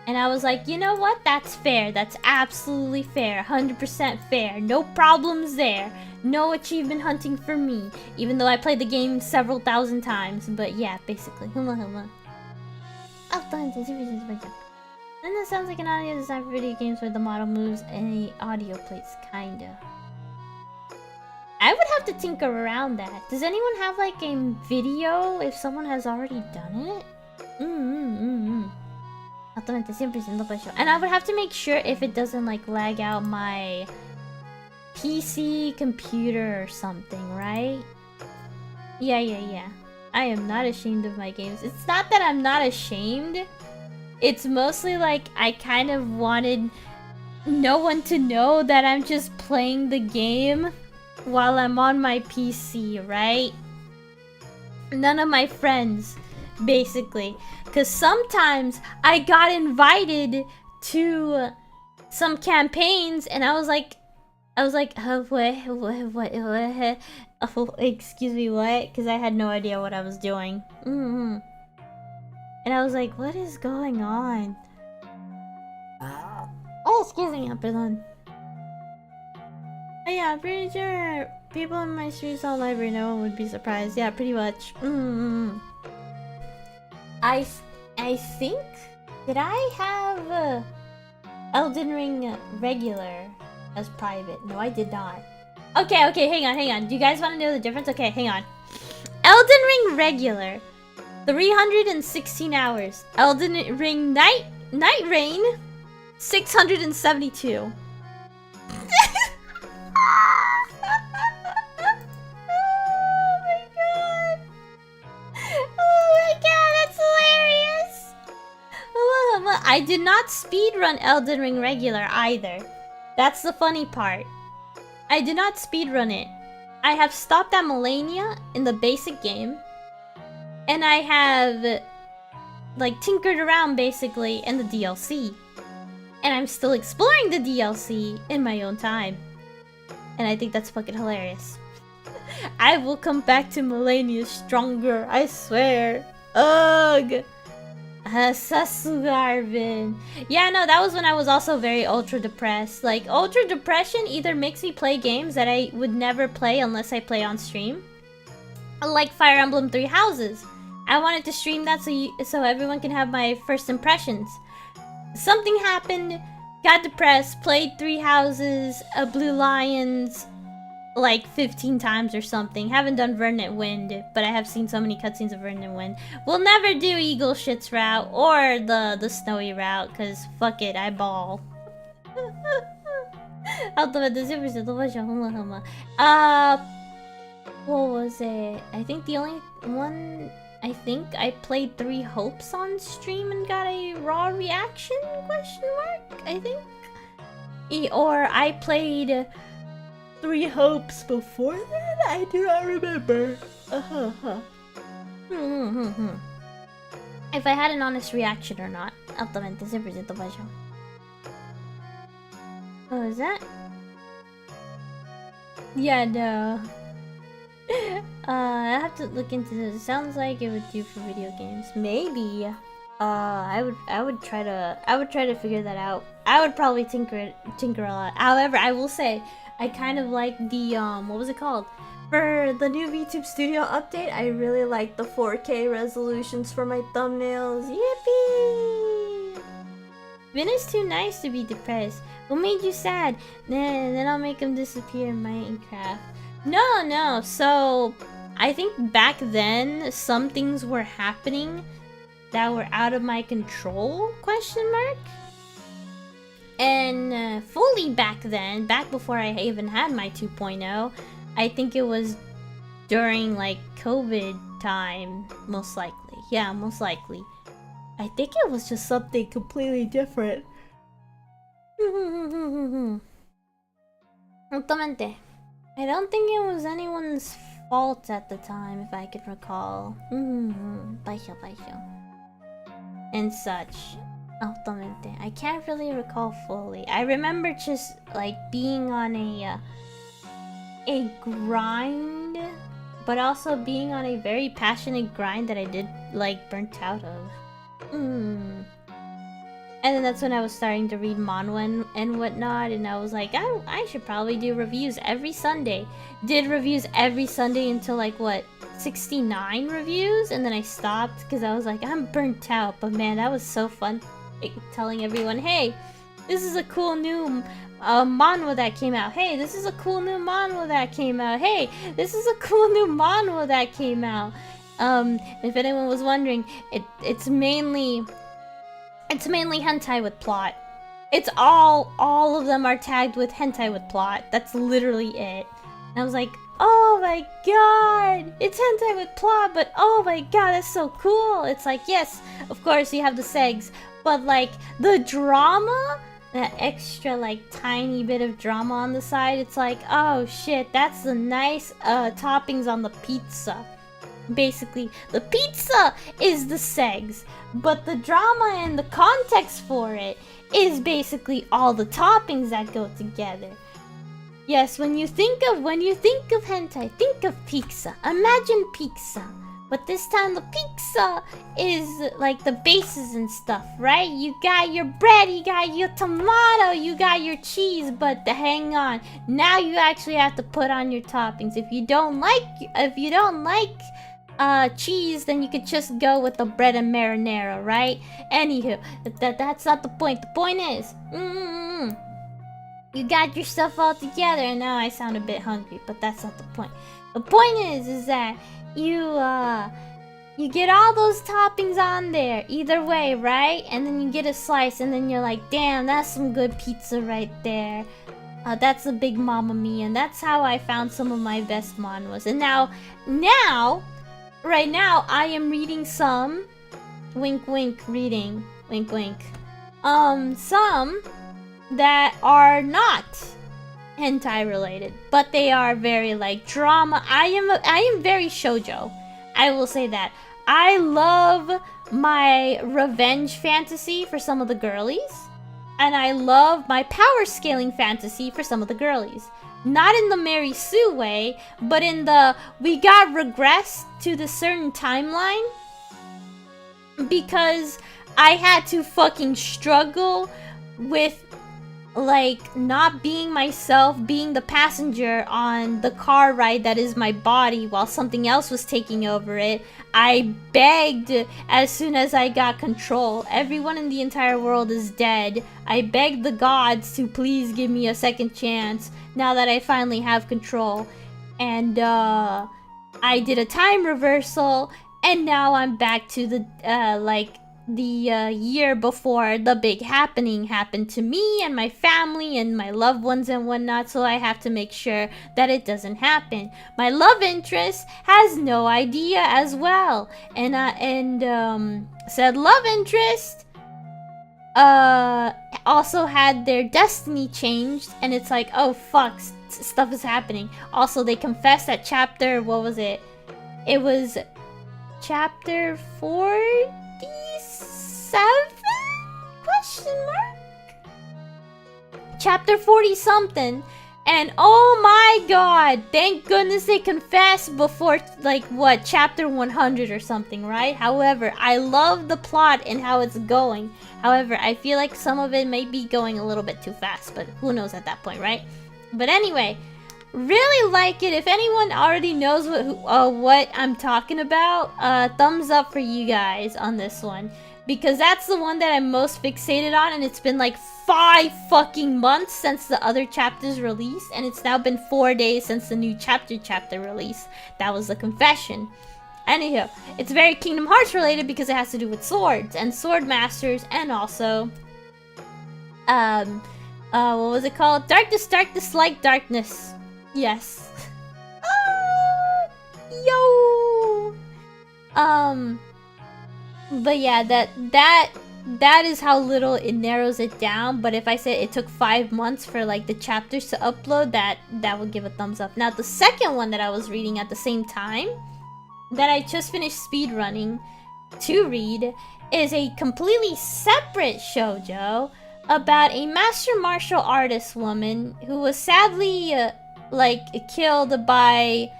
A: And I was like, you know what? That's fair. That's absolutely fair. 100% fair. No problems there. No achievement hunting for me. Even though I played the game several thousand times. But yeah, basically. And that sounds like an audio design for video games where the model moves and the audio plays, kinda. I would have to tinker around that. Does anyone have like a video if someone has already done it? And I would have to make sure if it doesn't like lag out my PC computer or something, right? Yeah. I am not ashamed of my games. It's not that I'm not ashamed. It's mostly like I kind of wanted no one to know that I'm just playing the game while I'm on my PC, right? None of my friends, basically. Because sometimes I got invited to some campaigns and I was like, what? Oh, excuse me, what? Because I had no idea what I was doing. And I was like, what is going on? Oh, excuse me, perdón. Oh, yeah, I'm pretty sure people in my streets all library, no one would be surprised. Yeah, pretty much. I think, did I have Elden Ring regular as private? No, I did not. Okay, hang on. Do you guys want to know the difference? Okay, hang on. Elden Ring regular, 316 hours. Elden Ring Night Rain, 672. I did not speedrun Elden Ring regular either. That's the funny part. I did not speedrun it. I have stopped at Millennia in the basic game. And I have like tinkered around basically in the DLC. And I'm still exploring the DLC in my own time. And I think that's fucking hilarious. I will come back to Millennia stronger, I swear. Ugh. Sasugarvin. Yeah, no, that was when I was also very ultra depressed. Like, ultra depression either makes me play games that I would never play unless I play on stream. Like Fire Emblem Three Houses. I wanted to stream that so everyone can have my first impressions. Something happened, got depressed, played Three Houses, Blue Lions, like 15 times or something. Haven't done Verdant Wind, but I have seen so many cutscenes of Verdant Wind. We'll never do Eagle Shit's route or the snowy route, cause fuck it, I ball. What was it? I think the only one, I think I played Three Hopes on stream and got a raw reaction, question mark, I think. Or I played Three Hopes before that? I do not remember. If I had an honest reaction or not. Altamente se presenta pasho. What was that? Yeah, no. I have to look into this. It sounds like it would do for video games. Maybe. I would try to figure that out. I would probably tinker a lot. However, I will say I kind of like the what was it called? For the new VTube Studio update, I really like the 4K resolutions for my thumbnails. Yippee! Vin is too nice to be depressed. What made you sad? Then I'll make him disappear in Minecraft. No. So I think back then some things were happening that were out of my control, question mark? And fully back then, back before I even had my 2.0, I think it was during like COVID time, most likely. Yeah, most likely. I think it was just something completely different. Ultimamente. I don't think it was anyone's fault at the time, if I could recall. Pasho. And such. Ultimamente. I can't really recall fully. I remember just like being on a grind, but also being on a very passionate grind that I did like burnt out of. And then that's when I was starting to read manhwa and whatnot, and I was like, I should probably do reviews every Sunday. Did reviews every Sunday until like what, 69 reviews, and then I stopped because I was like, I'm burnt out. But man, that was so fun, telling everyone, hey, this is a cool new manhwa that came out. Hey, this is a cool new manhwa that came out. Hey, this is a cool new manhwa that came out. If anyone was wondering, it's mainly hentai with plot. It's all of them are tagged with hentai with plot. That's literally it. And I was like, oh my god, it's hentai with plot, but oh my god, that's so cool. It's like, yes, of course you have the segs, but like the drama, that extra like tiny bit of drama on the side, it's like, oh shit, that's the nice toppings on the pizza. Basically, the pizza is the segs, but the drama and the context for it is basically all the toppings that go together. Yes, when you think of hentai, think of pizza. Imagine pizza, but this time the pizza is like the bases and stuff, right? You got your bread, you got your tomato, you got your cheese, but hang on, now you actually have to put on your toppings. If you don't like cheese, then you could just go with the bread and marinara, right? Anywho, that's not the point. The point is, you got your stuff all together, and now I sound a bit hungry, but that's not the point. The point is that you get all those toppings on there, either way, right? And then you get a slice, and then you're like, damn, that's some good pizza right there. That's a big Mamma Mia, and that's how I found some of my best manhwas. And right now, I am reading some, wink wink reading, wink wink, some that are not hentai related, but they are very like drama. I am very shoujo. I will say that. I love my revenge fantasy for some of the girlies, and I love my power scaling fantasy for some of the girlies. Not in the Mary Sue way, but in the we got regressed to the certain timeline because I had to fucking struggle with like not being myself, being the passenger on the car ride that is my body while something else was taking over it. I begged as soon as I got control. Everyone in the entire world is dead. I begged the gods to please give me a second chance now that I finally have control. And I did a time reversal, and now I'm back to the year before the big happening happened to me and my family and my loved ones and whatnot, so I have to make sure that it doesn't happen. My love interest has no idea as well, and said love interest also had their destiny changed, and it's like, oh fuck, stuff is happening. Also, they confessed at chapter, what was it? It was chapter 47? Question mark? Chapter 40 something, And oh my god, thank goodness they confessed before, like, what, chapter 100 or something, right? However, I love the plot and how it's going. However, I feel like some of it may be going a little bit too fast, but who knows at that point, right? But anyway, really like it. If anyone already knows what I'm talking about, thumbs up for you guys on this one. Because that's the one that I'm most fixated on, and it's been like 5 fucking months since the other chapters released, and it's now been 4 days since the new chapter release. That was the confession. Anyhow, it's very Kingdom Hearts related because it has to do with swords and sword masters, and also what was it called? Darkness like darkness. Yes. Yo. But yeah, that is how little it narrows it down. But if I said it took 5 months for like the chapters to upload, that would give a thumbs up. Now the second one that I was reading at the same time, that I just finished speedrunning to read, is a completely separate shoujo about a master martial artist woman who was sadly like killed by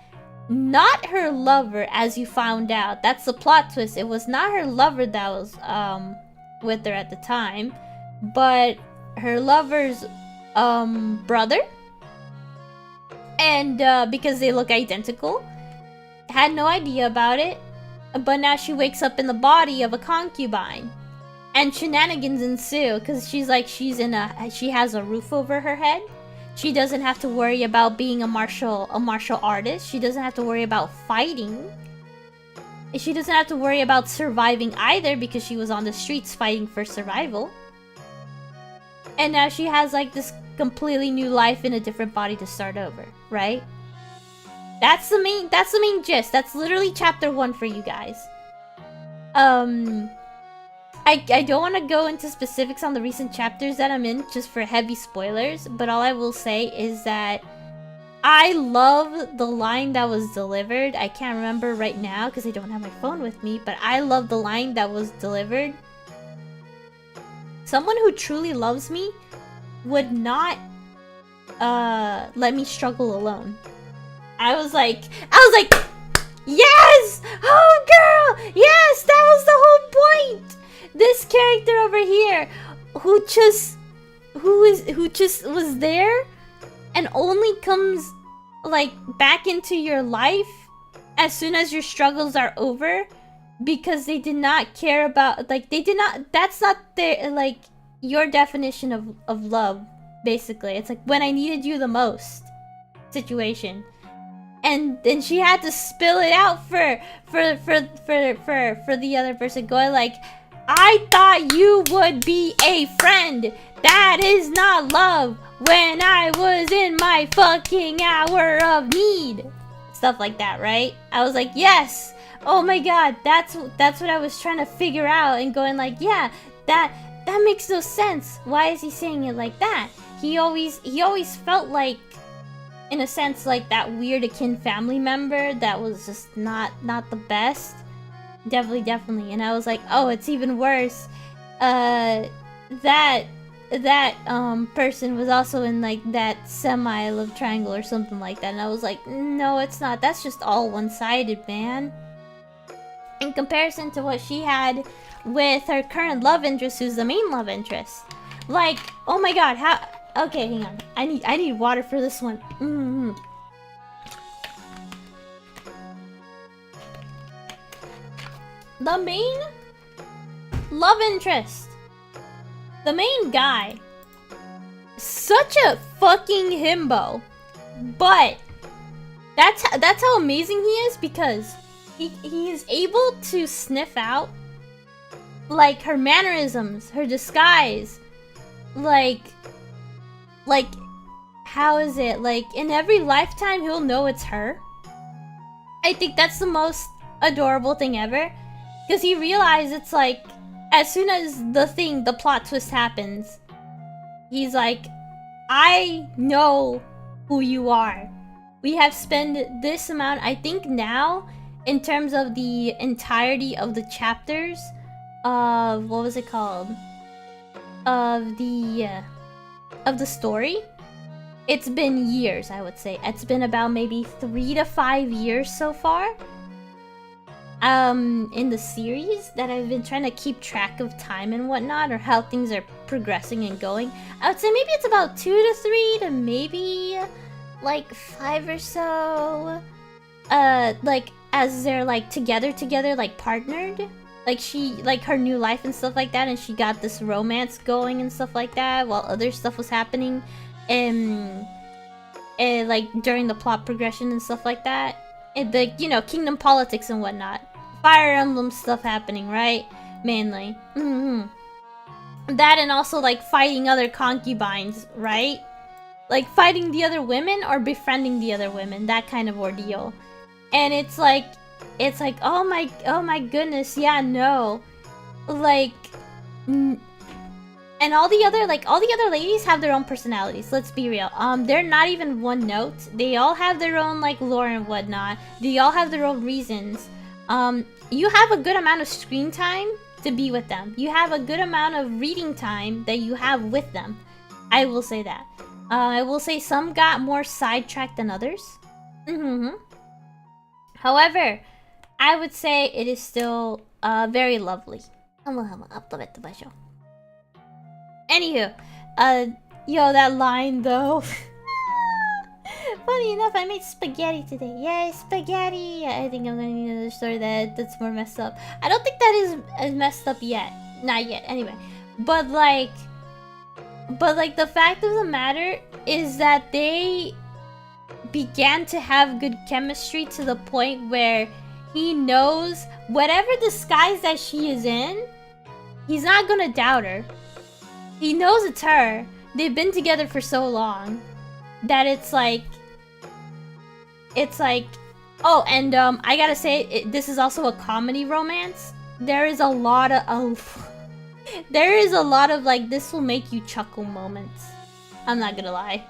A: not her lover, as you found out. That's the plot twist. It was not her lover that was with her at the time, but her lover's brother. And because they look identical, had no idea about it, but now she wakes up in the body of a concubine. And shenanigans ensue because she has a roof over her head. She doesn't have to worry about being a martial artist. She doesn't have to worry about fighting. She doesn't have to worry about surviving either because she was on the streets fighting for survival. And now she has like this completely new life in a different body to start over, right? That's the main gist. That's literally chapter 1 for you guys. I don't want to go into specifics on the recent chapters that I'm in, just for heavy spoilers, but all I will say is that I love the line that was delivered. I can't remember right now because I don't have my phone with me, but I love the line that was delivered. Someone who truly loves me would not let me struggle alone. I was like, yes! Oh girl! Yes, that was the whole point! This character over here, who just was there and only comes like back into your life as soon as your struggles are over, because they did not care about, like, that's not their, like, your definition of love, basically. It's like when I needed you the most situation. And then she had to spill it out for the other person, going like, I thought you would be a friend. That is not love. When I was in my fucking hour of need. Stuff like that, right? I was like, yes. Oh my god, that's what I was trying to figure out, and going like, yeah, that makes no sense. Why is he saying it like that? He always felt like, in a sense, like that weird akin family member that was just not the best. Definitely. And I was like, oh, it's even worse. That person was also in like that semi-love triangle or something like that. And I was like, no, it's not. That's just all one-sided, man. In comparison to what she had with her current love interest, who's the main love interest. Like, oh my god, how... Okay, hang on. I need water for this one. The main love interest, the main guy, such a fucking himbo, but that's how amazing he is, because he is able to sniff out like her mannerisms, her disguise, like how is it, like in every lifetime he'll know it's her. I think that's the most adorable thing ever. Because he realized it's like, as soon as the plot twist happens, he's like, I know who you are. We have spent this amount, I think now, in terms of the entirety of the chapters of, what was it called? Of the story. It's been years, I would say. It's been about maybe 3 to 5 years so far. In the series that I've been trying to keep track of time and whatnot, or how things are progressing and going. I would say maybe it's about 2 to 3 to maybe like 5 or so. Like as they're like together, like partnered. Like she, like her new life and stuff like that, and she got this romance going and stuff like that while other stuff was happening. Like during the plot progression and stuff like that. And the, you know, kingdom politics and whatnot. Fire Emblem stuff happening, right? Mainly. That and also like fighting other concubines, right? Like fighting the other women or befriending the other women, that kind of ordeal. And it's like, oh my goodness, yeah, no. Like, and all the other ladies have their own personalities, let's be real. They're not even one note. They all have their own like lore and whatnot. They all have their own reasons. You have a good amount of screen time to be with them. You have a good amount of reading time that you have with them. I will say that. I will say some got more sidetracked than others. However, I would say it is still very lovely. Anywho, yo, that line though. Funny enough, I made spaghetti today. Yay, spaghetti! I think I'm gonna need another story that's more messed up. I don't think that is as messed up yet. Not yet, anyway. But like the fact of the matter is that they began to have good chemistry to the point where he knows whatever disguise that she is in, he's not gonna doubt her. He knows it's her. They've been together for so long that it's like, oh, and I gotta say, this is also a comedy romance. There is a lot of like, this will make you chuckle moments. I'm not gonna lie.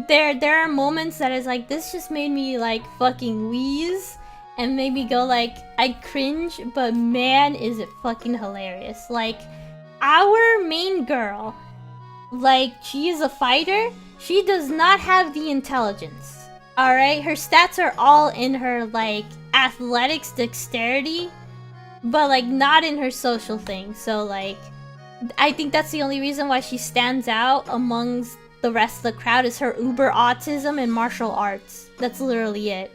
A: There are moments that is like, this just made me like fucking wheeze and made me go like, I cringe, but man, is it fucking hilarious. Like, our main girl, like, she is a fighter. She does not have the intelligence. Alright? Her stats are all in her, like, athletics, dexterity, but, like, not in her social thing. So, like, I think that's the only reason why she stands out amongst the rest of the crowd is her uber autism and martial arts. That's literally it.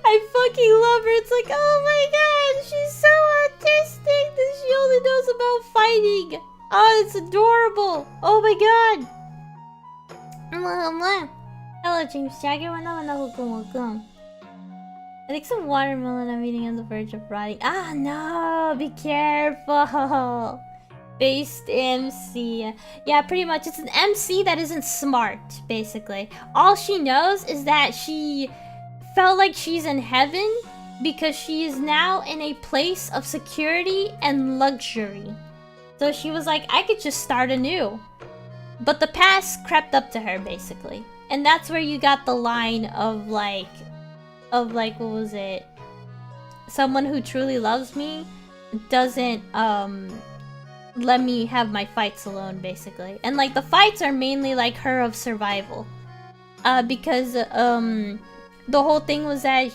A: I fucking love her. It's like, oh my god, she's so autistic that she only knows about fighting. Oh, it's adorable. Oh my god. Hello, James Jagger. Welcome. I think some watermelon I'm eating on the verge of rotting. Ah, no. Be careful. Based MC. Yeah, pretty much. It's an MC that isn't smart, basically. All she knows is that she felt like she's in heaven because she is now in a place of security and luxury. So she was like, I could just start anew. But the past crept up to her, basically. And that's where you got the line of like, what was it? Someone who truly loves me doesn't, let me have my fights alone, basically. And like, the fights are mainly like her of survival. Because, the whole thing was that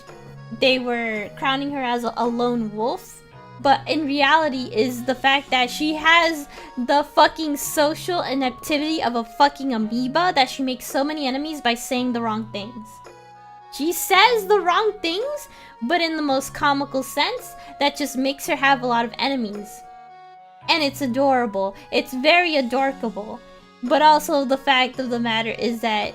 A: they were crowning her as a lone wolf, but in reality is the fact that she has the fucking social inactivity of a fucking amoeba, that she makes so many enemies by saying the wrong things. She says the wrong things, but in the most comical sense, that just makes her have a lot of enemies. And it's adorable. It's very adorkable. But also the fact of the matter is that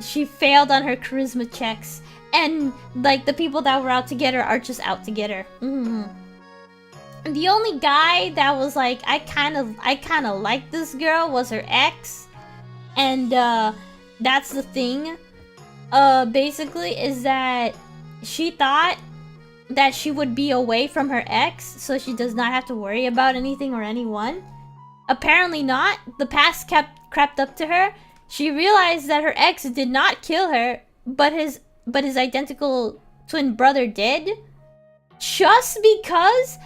A: she failed on her charisma checks. And, like, the people that were out to get her are just out to get her. The only guy that was like, I kind of like this girl was her ex. And, that's the thing. Basically, is that she thought that she would be away from her ex, so she does not have to worry about anything or anyone. Apparently not. The past crept up to her. She realized that her ex did not kill her, but his identical twin brother did. Just because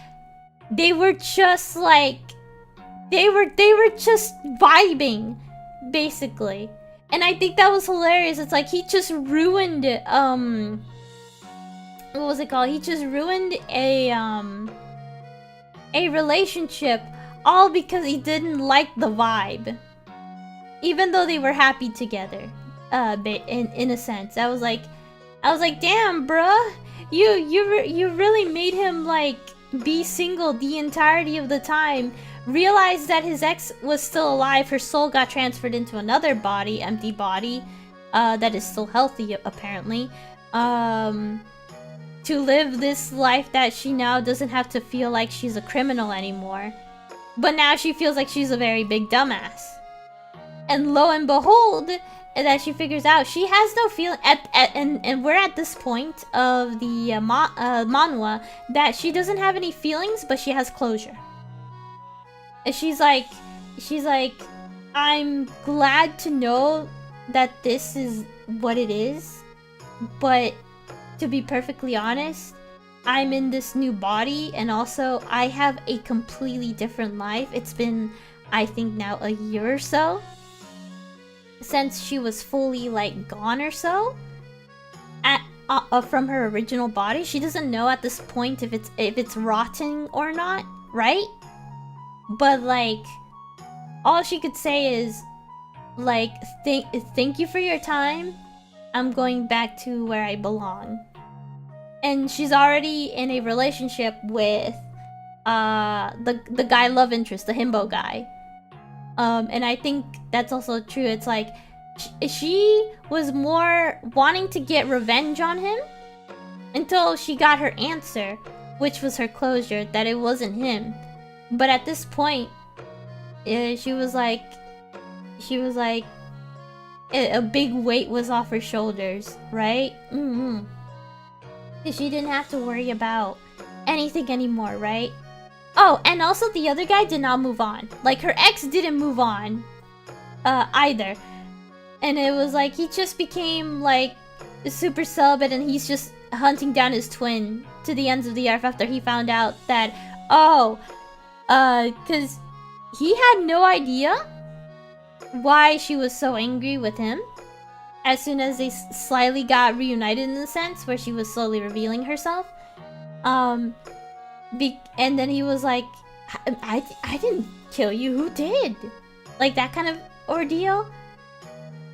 A: they were just like They were just vibing, basically. And I think that was hilarious. It's like he just ruined what was it called? He just ruined a relationship all because he didn't like the vibe. Even though they were happy together. In a sense. I was like, damn, bruh. You really made him like be single the entirety of the time. Realized that his ex was still alive. Her soul got transferred into another body, empty body, that is still healthy apparently. To live this life that she now doesn't have to feel like she's a criminal anymore. But now she feels like she's a very big dumbass. And lo and behold, that she figures out she has no feeling and we're at this point of the manhwa that she doesn't have any feelings, but she has closure. And she's like, I'm glad to know that this is what it is, but to be perfectly honest, I'm in this new body, and also I have a completely different life. It's been, I think now, a year or so since she was fully like gone or so from her original body. She doesn't know at this point if it's rotting or not, right? But like, all she could say is like, thank you for your time. I'm going back to where I belong. And she's already in a relationship with the guy love interest, the himbo guy. And I think that's also true. It's like she was more wanting to get revenge on him until she got her answer, which was her closure, that it wasn't him. But at this point, she was like a big weight was off her shoulders, right? She didn't have to worry about anything anymore, right? Oh, and also the other guy did not move on. Like, her ex didn't move on either. And it was like, he just became like super celibate, and he's just hunting down his twin to the ends of the earth after he found out that, because he had no idea why she was so angry with him. As soon as they slightly got reunited, in a sense, where she was slowly revealing herself. And then he was like, I didn't kill you, who did? Like, that kind of ordeal.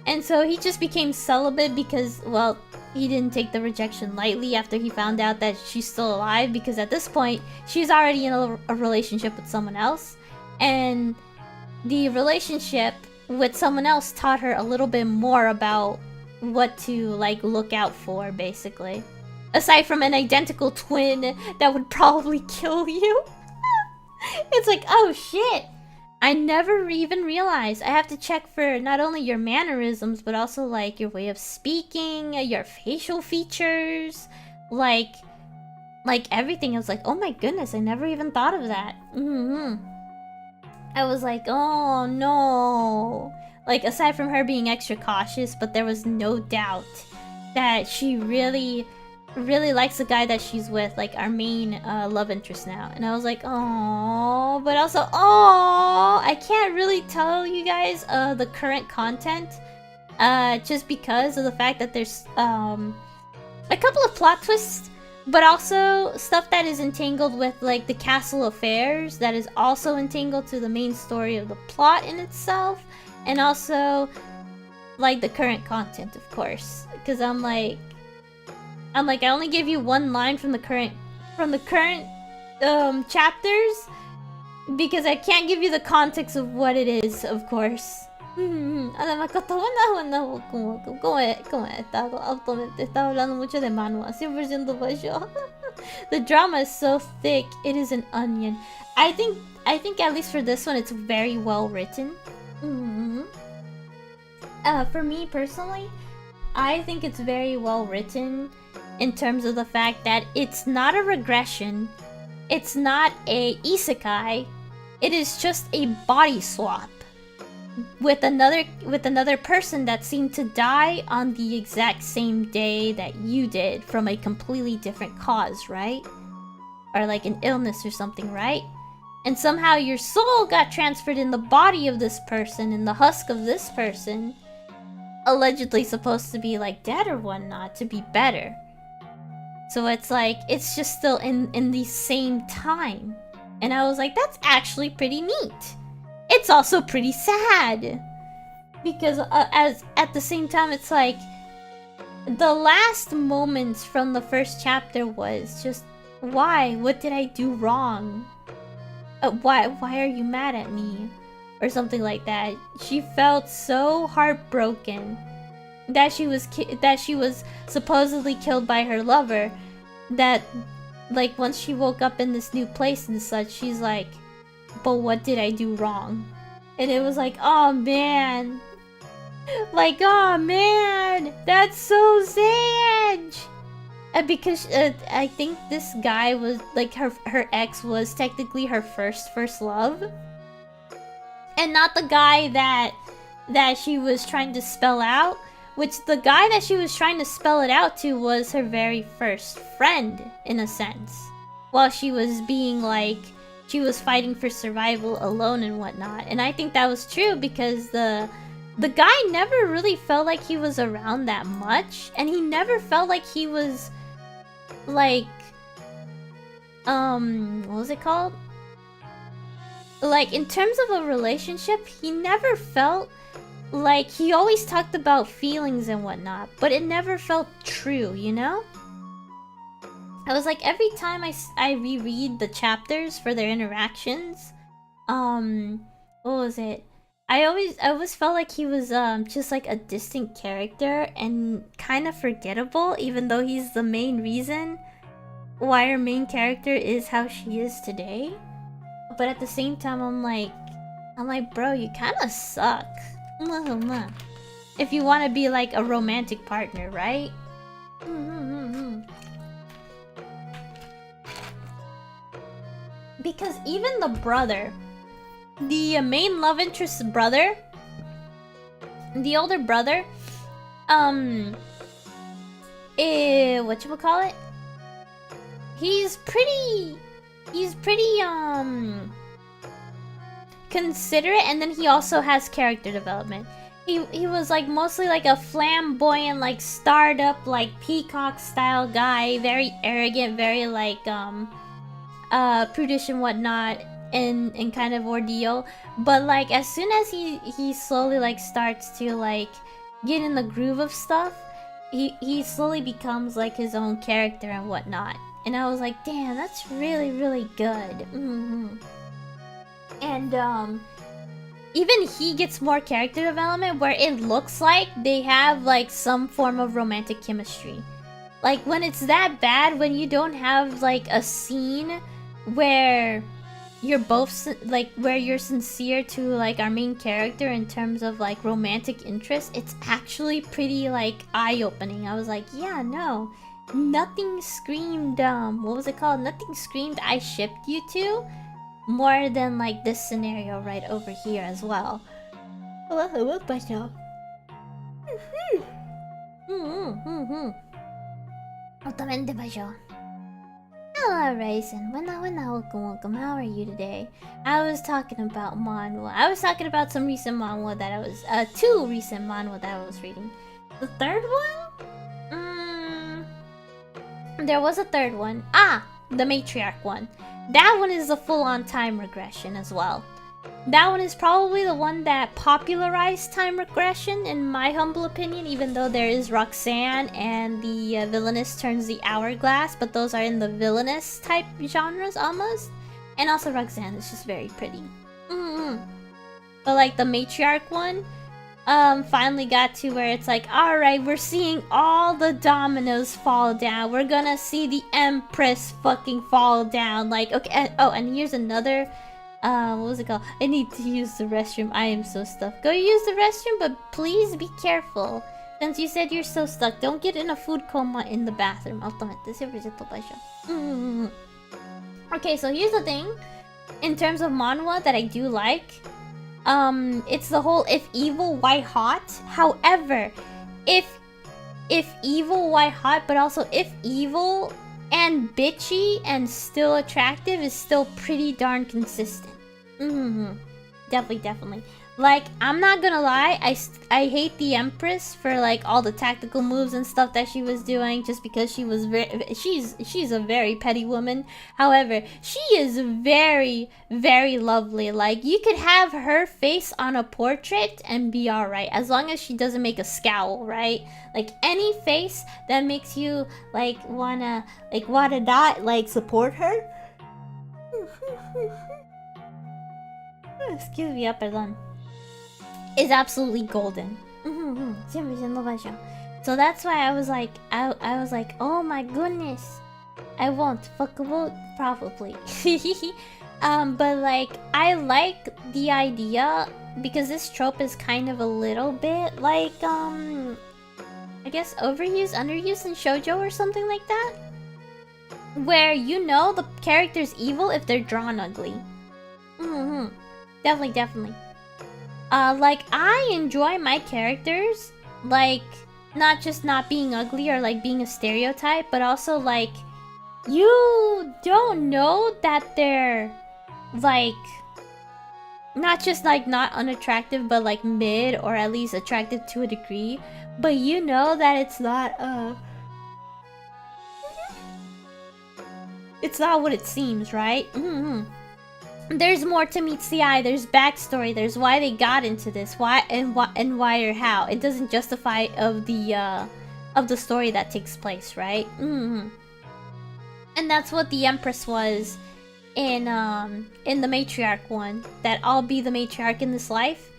A: And so he just became celibate because, well, he didn't take the rejection lightly after he found out that she's still alive, because at this point, she's already in a relationship with someone else. And the relationship with someone else taught her a little bit more about what to, like, look out for, basically. Aside from an identical twin that would probably kill you. It's like, oh shit! I never even realized. I have to check for not only your mannerisms, but also, like, your way of speaking, your facial features, like everything. I was like, oh my goodness, I never even thought of that. I was like, oh no. Like, aside from her being extra cautious, but there was no doubt that she really likes the guy that she's with, like our main love interest now. And I was like, oh, but also, oh, I can't really tell you guys the current content just because of the fact that there's a couple of plot twists, but also stuff that is entangled with, like, the castle affairs that is also entangled to the main story of the plot in itself, and also like the current content, of course, because I'm like, I only gave you one line from the current chapters because I can't give you the context of what it is, of course. Estaba hablando mucho de manhwa, 100% fue yo. The drama is so thick, it is an onion. I think at least for this one, it's very well written. For me personally, I think it's very well written in terms of the fact that it's not a regression, it's not a isekai, it is just a body swap with another person that seemed to die on the exact same day that you did from a completely different cause, right? Or like an illness or something, right? and somehow your soul got transferred in the body of this person, in the husk of this person, allegedly supposed to be like dead or whatnot, to be better. So it's like, it's just still in the same time. And I was like, that's actually pretty neat. It's also pretty sad. Because as at the same time, it's like, the last moments from the first chapter was just, why? What did I do wrong? Why are you mad at me? Or something like that. She felt so heartbroken that she was supposedly killed by her lover, that like once she woke up in this new place and such, she's like, but what did I do wrong? And it was like, oh man, like, oh man, that's so sad. Because I think this guy was like, her ex was technically her first love, and not the guy that she was trying to spell out. Which the guy that she was trying to spell it out to was her very first friend, in a sense. While she was being like, she was fighting for survival alone and whatnot. And I think that was true because the guy never really felt like he was around that much. And he never felt like he was like, what was it called? Like, in terms of a relationship, he never felt like, he always talked about feelings and whatnot, but it never felt true, you know? I was like, every time I reread the chapters for their interactions, what was it? I always felt like he was just like a distant character and kind of forgettable, even though he's the main reason why our main character is how she is today. But at the same time, I'm like, bro, you kind of suck. If you want to be like a romantic partner, right? Because even the brother, the main love interest's brother, the older brother, whatchamacallit? He's pretty considerate, and then he also has character development. He was like mostly like a flamboyant, like startup, like peacock style guy, very arrogant, very like prudish and whatnot, and kind of ordeal. But like as soon as he slowly like starts to like get in the groove of stuff, he slowly becomes like his own character and whatnot. And I was like, damn, that's really, really good. And even he gets more character development where it looks like they have like some form of romantic chemistry. Like when it's that bad, when you don't have like a scene where you're both like, where you're sincere to like our main character in terms of like romantic interest, it's actually pretty like eye-opening. I was like, yeah, no, nothing screamed what was it called? Nothing screamed I shipped you two more than like this scenario right over here as well. Hello, pasho. Altamente pasho. Hello, Raisin. Welcome. How are you today? I was talking about manhwa. I was talking about some recent manhwa that I was two recent manhwa that I was reading. The third one? There was a third one. The matriarch one. That one is a full-on time regression as well. That one is probably the one that popularized time regression, in my humble opinion, even though there is Roxanne and the villainess turns the hourglass, but those are in the villainous type genres almost. And also Roxanne is just very pretty. But like the matriarch one, finally got to where it's like, alright, we're seeing all the dominoes fall down. We're gonna see the Empress fucking fall down. Like, okay, oh, and here's another, what was it called? I need to use the restroom. I am so stuck. Go use the restroom, but please be careful. Since you said you're so stuck, don't get in a food coma in the bathroom. Okay, so here's the thing. In terms of manhwa that I do like, it's the whole if evil, why hot? However, if evil, why hot? But also if evil and bitchy and still attractive is still pretty darn consistent. Definitely. Like, I'm not gonna lie, I hate the Empress for like all the tactical moves and stuff that she was doing, just because she was she's a very petty woman. However, she is very, very lovely. Like, you could have her face on a portrait and be alright, as long as she doesn't make a scowl, right? Like, any face that makes you like wanna not like support her. Excuse me, perdón. Is absolutely golden. So that's why I was like, oh my goodness, I won't fuckable probably. But like, I like the idea because this trope is kind of a little bit like I guess overused, underused in shoujo or something like that, where you know the character's evil if they're drawn ugly. Definitely. Like, I enjoy my characters, like, not just not being ugly or, like, being a stereotype, but also, like, you don't know that they're, like, not just, like, not unattractive, but, like, mid, or at least attractive to a degree, but you know that it's not, it's not what it seems, right? There's more to meets the eye. There's backstory. There's why they got into this. Why or how. It doesn't justify of the story that takes place, right? And that's what the Empress was in the matriarch one. That I'll be the matriarch in this life.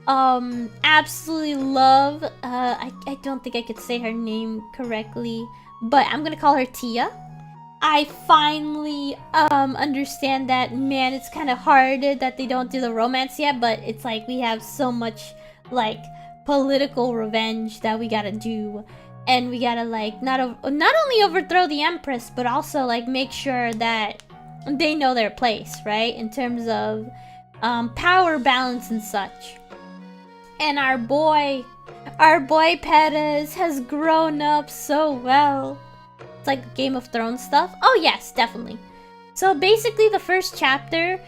A: Absolutely love. I don't think I could say her name correctly, but I'm gonna call her Tia. I finally understand that, man, it's kind of hard that they don't do the romance yet, but it's like we have so much like political revenge that we gotta do, and we gotta like not only overthrow the Empress, but also like make sure that they know their place, right, in terms of power balance and such. And our boy Perez has grown up so well. It's like Game of Thrones stuff. Oh yes, definitely. So basically the first chapter,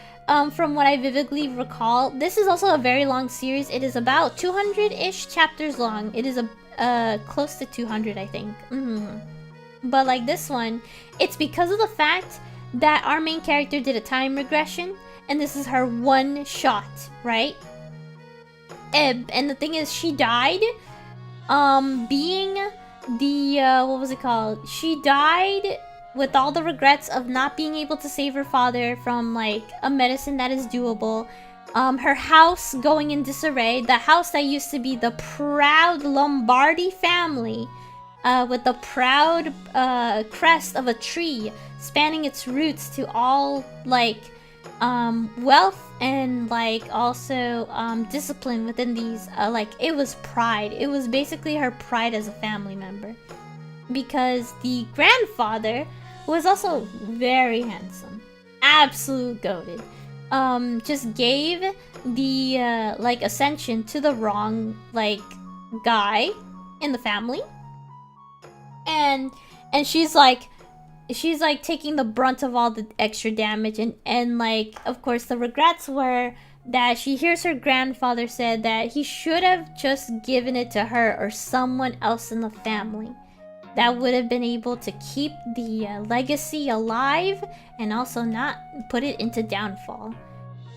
A: from what I vividly recall, this is also a very long series. It is about 200-ish chapters long. It is close to 200, I think. But like this one, it's because of the fact that our main character did a time regression, and this is her one shot, right? And the thing is, she died being the what was it called? She died with all the regrets of not being able to save her father from like a medicine that is doable. Her house going in disarray. The house that used to be the proud Lombardi family, with the proud crest of a tree spanning its roots to all like wealth and like also discipline within these, like it was pride. It was basically her pride as a family member, because the grandfather was also very handsome, absolute goated, just gave the like ascension to the wrong like guy in the family, and she's like taking the brunt of all the extra damage, and like of course the regrets were that she hears her grandfather said that he should have just given it to her or someone else in the family that would have been able to keep the legacy alive and also not put it into downfall,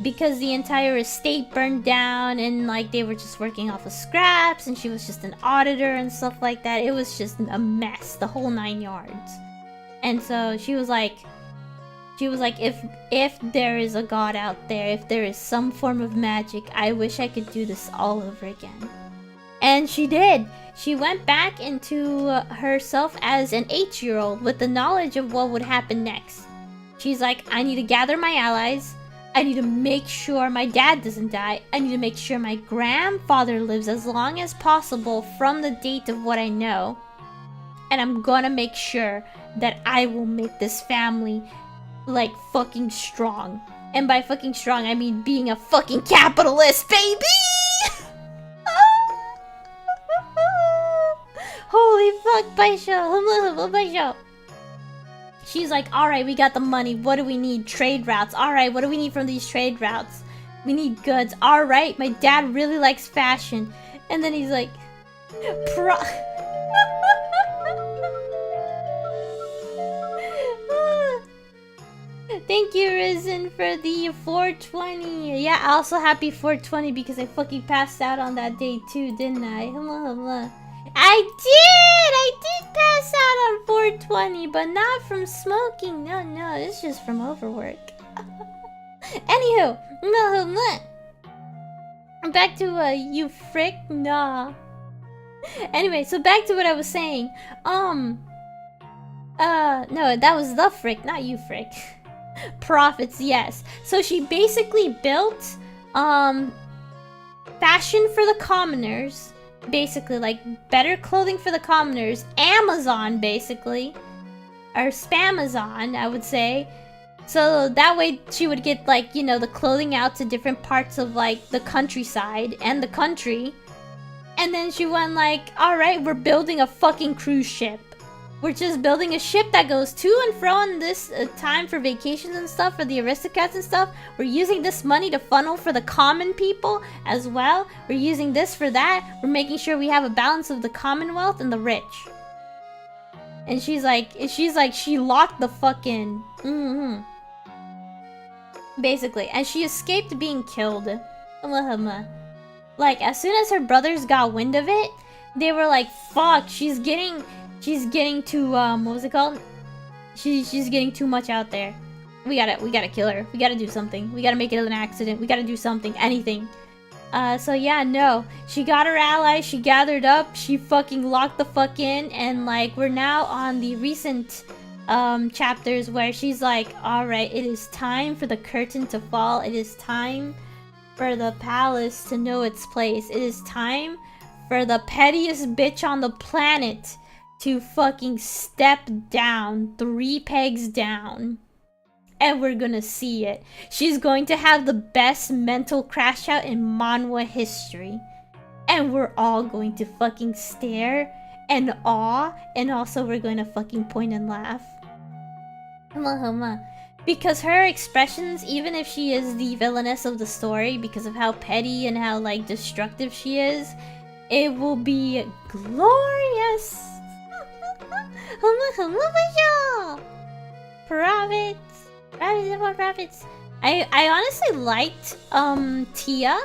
A: because the entire estate burned down and like they were just working off of scraps and she was just an auditor and stuff like that. It was just a mess, the whole 9 yards. And so she was like, if there is a god out there, if there is some form of magic, I wish I could do this all over again. And she did. She went back into herself as an 8-year-old with the knowledge of what would happen next. She's like, I need to gather my allies. I need to make sure my dad doesn't die. I need to make sure my grandfather lives as long as possible from the date of what I know. And I'm gonna make sure that I will make this family like fucking strong. And by fucking strong, I mean being a fucking capitalist, baby! Holy fuck, pasho! She's like, alright, we got the money. What do we need? Trade routes. Alright, what do we need from these trade routes? We need goods. Alright, my dad really likes fashion. And then he's like, Thank you, Risen, for the 420. Yeah, also happy 420 because I fucking passed out on that day too, didn't I? I did pass out on 420, but not from smoking. No, it's just from overwork. Anywho, back to you frick, nah. Anyway, so back to what I was saying. No, that was the frick, not you frick. Profits, yes. So she basically built fashion for the commoners, basically, like better clothing for the commoners. Amazon, basically, or Spamazon, I would say. So that way she would get, like, you know, the clothing out to different parts of, like, the countryside and the country. And then she went like, alright, we're building a fucking cruise ship. We're just building a ship that goes to and fro in this time for vacations and stuff, for the aristocrats and stuff. We're using this money to funnel for the common people as well. We're using this for that. We're making sure we have a balance of the commonwealth and the rich. And she's like, she locked the fucking... Basically. And she escaped being killed. Like, as soon as her brothers got wind of it, they were like, fuck, she's getting too, what was it called? She's getting too much out there. We gotta kill her. We gotta do something. We gotta make it an accident. We gotta do something. Anything. So yeah, no. She got her allies, she gathered up, she fucking locked the fuck in, and like, we're now on the recent, chapters where she's like, alright, it is time for the curtain to fall. It is time for the palace to know its place. It is time for the pettiest bitch on the planet to fucking step down 3 pegs down. And we're gonna see it. She's going to have the best mental crash out in manhwa history. And we're all going to fucking stare and awe. And also we're going to fucking point and laugh. Because her expressions, even if she is the villainess of the story, because of how petty and how, like, destructive she is, it will be glorious. Profits. I honestly liked Tia,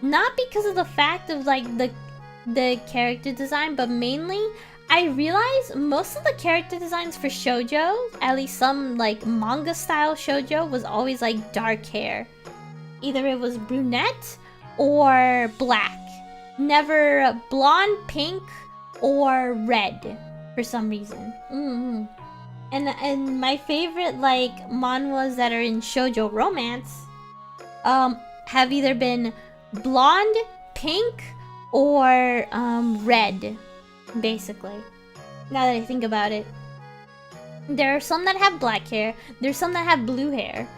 A: not because of the fact of, like, the character design, but mainly I realized most of the character designs for shoujo, at least some like manga style shoujo, was always like dark hair. Either it was brunette or black. Never blonde, pink, or red for some reason. And my favorite like manhwas that are in shoujo romance have either been blonde, pink, or red. Basically, now that I think about it, there are some that have black hair, there's some that have blue hair,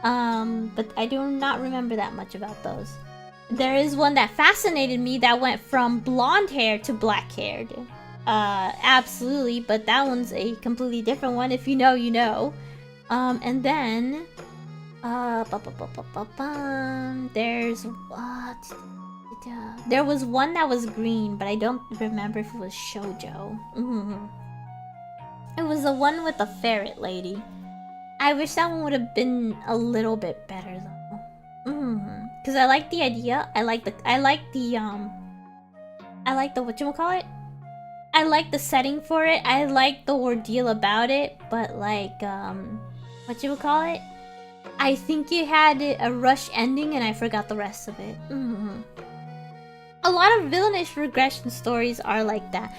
A: but I do not remember that much about those. There is one that fascinated me that went from blonde hair to black haired, absolutely, but that one's a completely different one. If you know, you know. And then there's what? There was one that was green, but I don't remember if it was shoujo. It was the one with the ferret lady. I wish that one would have been a little bit better though. Cause I like the idea. I like the whatchamacallit? I like the setting for it. I like the ordeal about it, but like whatchamacallit? I think it had a rush ending and I forgot the rest of it. A lot of villainous regression stories are like that.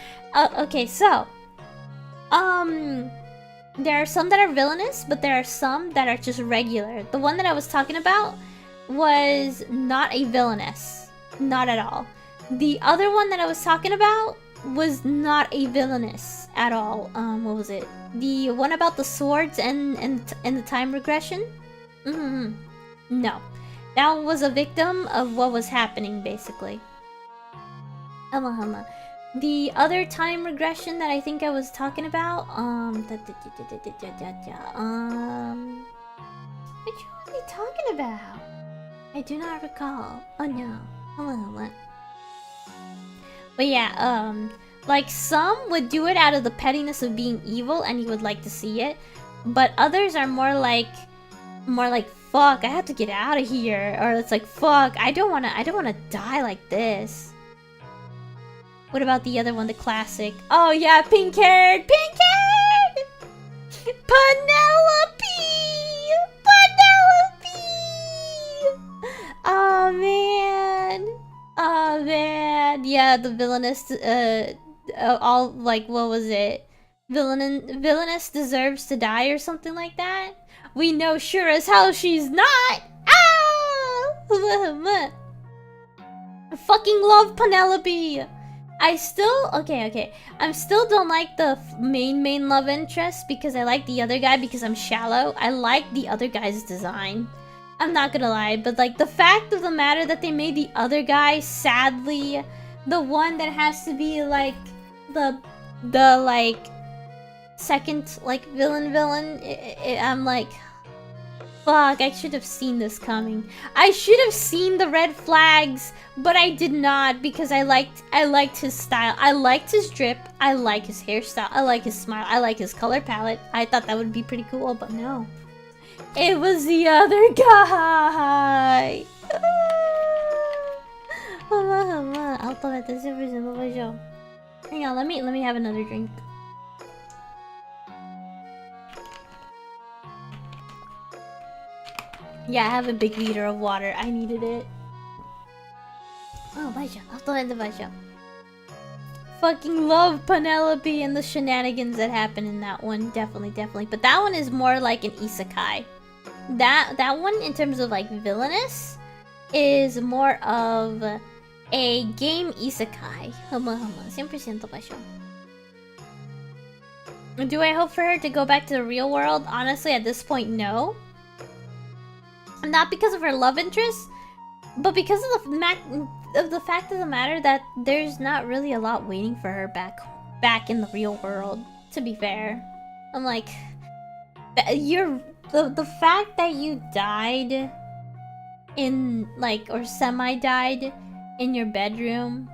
A: Okay, so there are some that are villainous, but there are some that are just regular. The one that I was talking about was not a villainess, not at all. The other one that I was talking about was not a villainess at all. What was it? The one about the swords and the time regression? No, that one was a victim of what was happening basically. the other time regression that I think I was talking about, which one was he talking about? I do not recall. Oh no. Hold on. But yeah, like some would do it out of the pettiness of being evil and you would like to see it. But others are more like, fuck, I have to get out of here. Or it's like, fuck, I don't wanna die like this. What about the other one, the classic? Oh yeah, pink-haired! Pink-haired! Penelope! Penelope! Oh man! Oh man! Yeah, the villainous, all, like, what was it? Villainous deserves to die or something like that? We know sure as hell she's not! Ah! I fucking love Penelope! I still, okay. I still don't like the main love interest because I like the other guy because I'm shallow. I like the other guy's design. I'm not gonna lie, but like the fact of the matter that they made the other guy, sadly, the one that has to be like the like second like villain, I'm like, fuck, I should have seen this coming. I should have seen the red flags, but I did not because I liked his style. I liked his drip. I like his hairstyle. I like his smile. I like his color palette. I thought that would be pretty cool, but no. It was the other guy. Hang on, let me have another drink. Yeah, I have a big liter of water. I needed it. Oh, Baisha. I'll throw in the Baisha. Fucking love Penelope and the shenanigans that happen in that one. Definitely. But that one is more like an isekai. That one, in terms of like villainous, is more of a game isekai. 100% Baisha. Do I hope for her to go back to the real world? Honestly, at this point, no. Not because of her love interest, but because of the fact of the matter that there's not really a lot waiting for her back in the real world. To be fair, I'm like, the fact that you died in like or semi-died in your bedroom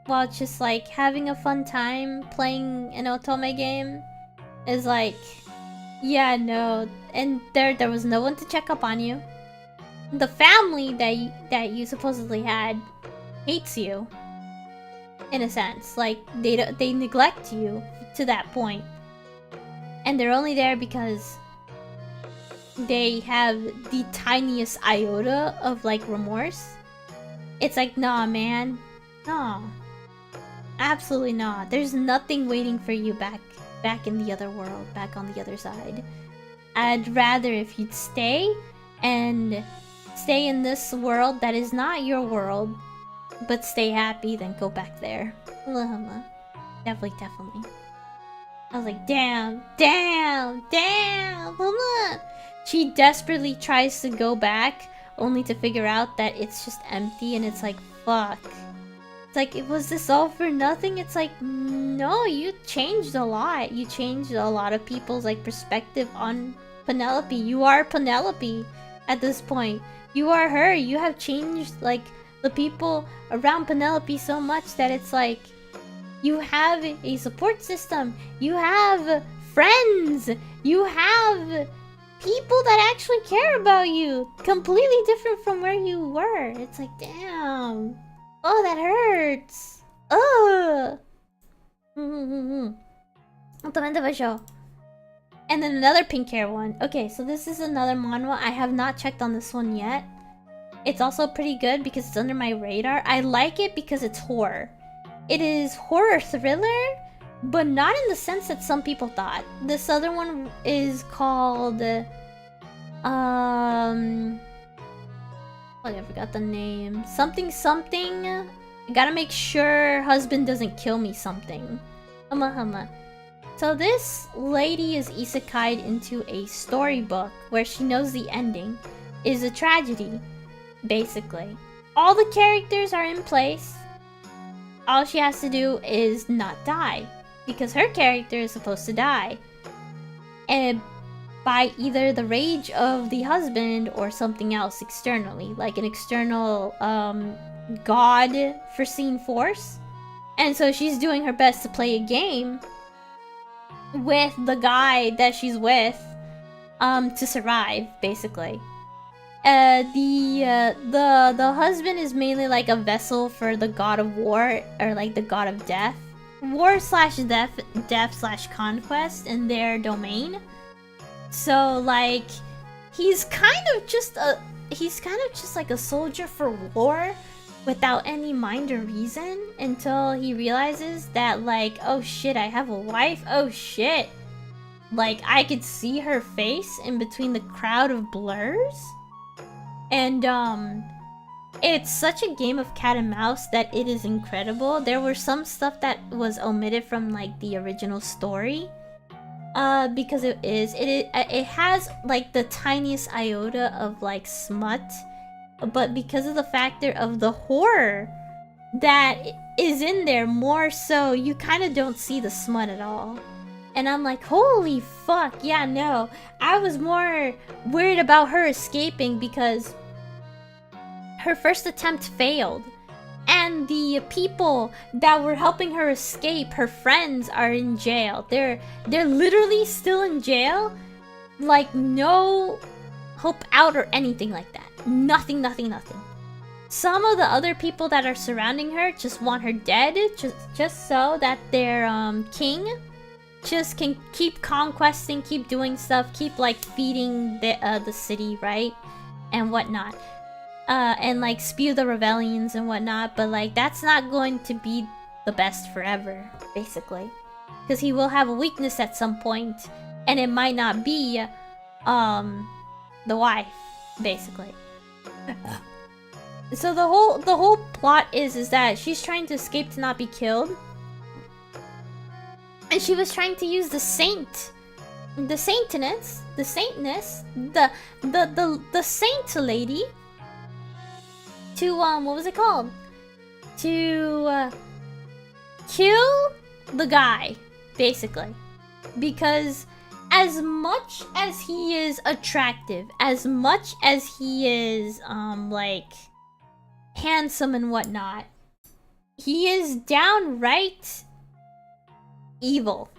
A: while just like having a fun time playing an otome game is like, yeah, no, and there was no one to check up on you. The family that you supposedly had hates you, in a sense. Like they neglect you to that point, and they're only there because they have the tiniest iota of like remorse. It's like, nah, man, nah, absolutely not. There's nothing waiting for you back in the other world, back on the other side. I'd rather if you'd stay in this world that is not your world, but stay happy, then go back there. Definitely. I was like, damn. She desperately tries to go back, only to figure out that it's just empty, and it's like, fuck. It's like, was this all for nothing? It's like, no, you changed a lot. You changed a lot of people's like perspective on Penelope. You are Penelope at this point. You are her. You have changed like the people around Penelope so much that it's like you have a support system. You have friends. You have people that actually care about you. Completely different from where you were. It's like, damn. Oh, that hurts. Ugh. And then another pink hair one. Okay, so this is another manhwa. I have not checked on this one yet. It's also pretty good because it's under my radar. I like it because it's horror. It is horror thriller, but not in the sense that some people thought. This other one is called... oh, I forgot the name. Something. I gotta make sure husband doesn't kill me something. Hama. So this lady is isekai'd into a storybook where she knows the ending is a tragedy, basically. All the characters are in place. all she has to do is not die. Because her character is supposed to die. And by either the rage of the husband or something else externally. Like an external God-foreseen force. And so she's doing her best to play a game with the guy that she's with to survive, basically. The husband is mainly like a vessel for the god of war, or like the god of death. War slash death slash conquest in their domain. So like he's kind of just like a soldier for war without any mind or reason, until he realizes that like, oh shit, I have a wife, oh shit. Like I could see her face in between the crowd of blurs. And it's such a game of cat and mouse that it is incredible. There were some stuff that was omitted from like the original story, because it has like the tiniest iota of like smut, but because of the factor of the horror that is in there, more so you kind of don't see the smut at all. And I'm like, holy fuck, yeah, no. I was more worried about her escaping because her first attempt failed. And the people that were helping her escape, her friends, are in jail. They're literally still in jail. Like, no hope out or anything like that. Nothing, nothing, nothing. Some of the other people that are surrounding her just want her dead, just so that their king just can keep conquesting, keep doing stuff, keep like feeding the city, right? And whatnot. And like spew the rebellions and whatnot, but like that's not going to be the best forever, basically. Because he will have a weakness at some point, and it might not be the wife, basically. So the whole plot is that she's trying to escape to not be killed. And she was trying to use the saint lady to what was it called? To kill the guy, basically. Because as much as he is attractive, as much as he is like handsome and whatnot, he is downright evil.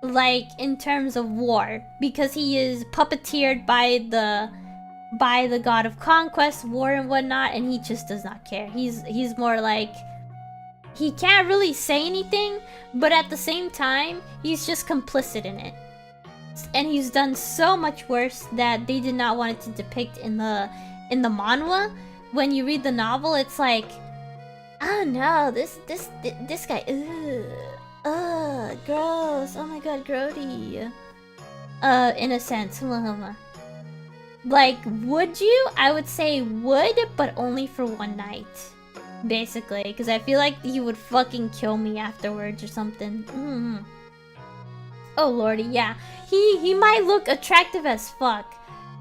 A: Like in terms of war, because he is puppeteered by the god of conquest, war and whatnot, and he just does not care. He's more like, he can't really say anything, but at the same time he's just complicit in it. And he's done so much worse that they did not want it to depict in the manhwa. When you read the novel, it's like, oh no, this guy, gross, oh my god, grody. In a sense, like, would you? I would say would, but only for one night, basically, because I feel like he would fucking kill me afterwards or something. Oh lordy, yeah, he might look attractive as fuck,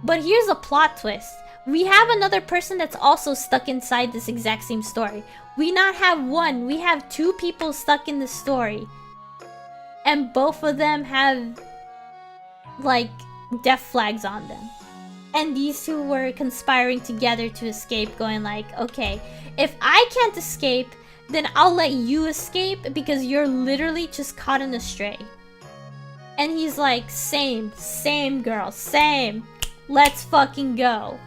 A: but here's a plot twist. We have another person that's also stuck inside this exact same story. We not have one, we have two people stuck in the story. And both of them have, like, death flags on them. And these two were conspiring together to escape, going like, okay, if I can't escape, then I'll let you escape because you're literally just caught in a stray. And he's like, same girl, same. Let's fucking go.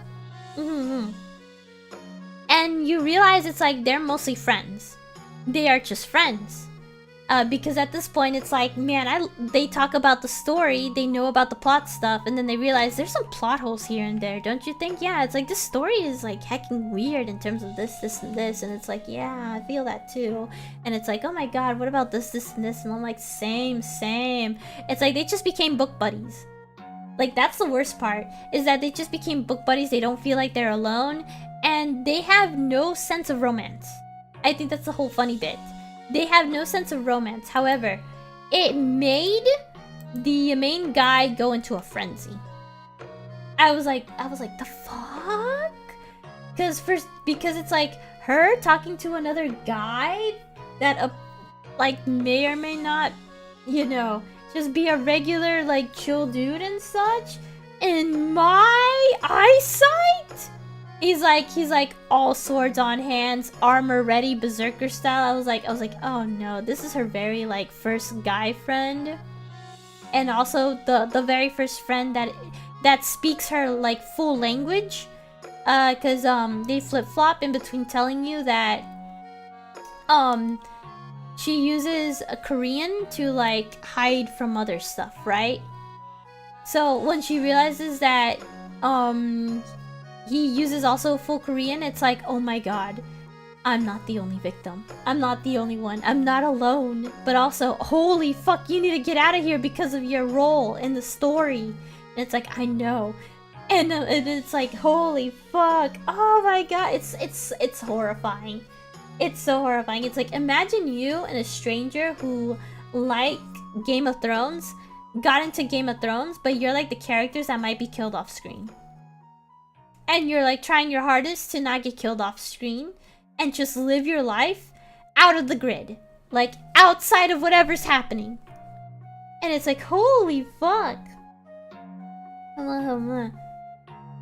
A: And you realize it's like they're mostly friends. They are just friends. Because at this point it's like, man, they talk about the story, they know about the plot stuff, and then they realize there's some plot holes here and there, don't you think? Yeah, it's like this story is like heckin' weird in terms of this, and this, and it's like, yeah, I feel that too. And it's like, oh my god, what about this, and this, and I'm like, same. It's like they just became book buddies. Like, that's the worst part, is that they just became book buddies, they don't feel like they're alone, and they have no sense of romance. I think that's the whole funny bit. They have no sense of romance. However, it made the main guy go into a frenzy. I was like, the fuck? Because it's like her talking to another guy that like may or may not, you know, just be a regular like chill dude and such. In my eyesight, he's like all swords on hands, armor ready, berserker style. I was like, oh no, this is her very like first guy friend, and also the very first friend that speaks her like full language. Cause they flip-flop in between telling you that she uses a Korean to like hide from other stuff, right? So when she realizes that he uses also full Korean, it's like, oh my god, I'm not the only victim. I'm not the only one. I'm not alone. But also, holy fuck, you need to get out of here because of your role in the story. And it's like, I know. And it's like, holy fuck. Oh my god, it's horrifying. It's so horrifying. It's like, imagine you and a stranger who like Game of Thrones got into Game of Thrones, but you're like the characters that might be killed off screen. And you're like trying your hardest to not get killed off screen and just live your life out of the grid. Like outside of whatever's happening. And it's like, holy fuck.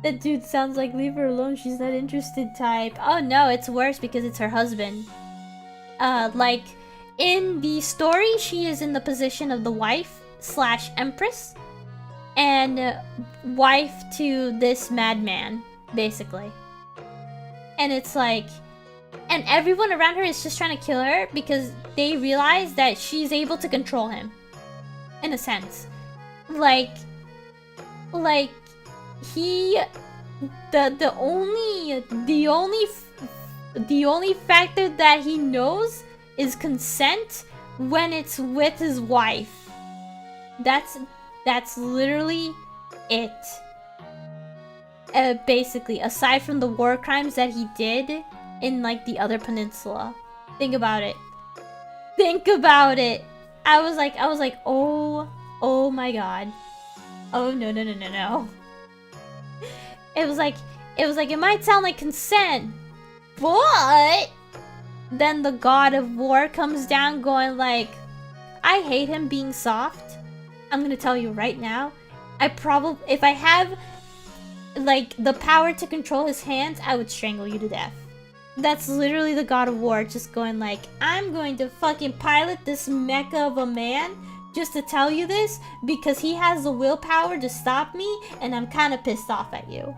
A: That dude sounds like leave her alone, she's not interested type. Oh no, it's worse because it's her husband. Like in the story, she is in the position of the wife / empress and wife to this madman, basically. And it's like, and everyone around her is just trying to kill her because they realize that she's able to control him, in a sense. Like he, the only factor that he knows is consent when it's with his wife. That's literally it. Basically, aside from the war crimes that he did in like the other peninsula. Think about it. Think about it. I was like, oh my god. Oh no. It was like, it might sound like consent, but then the god of war comes down going like, I hate him being soft. I'm gonna tell you right now, if I have like the power to control his hands, I would strangle you to death. That's literally the god of war just going like, I'm going to fucking pilot this mecha of a man just to tell you this because he has the willpower to stop me and I'm kind of pissed off at you.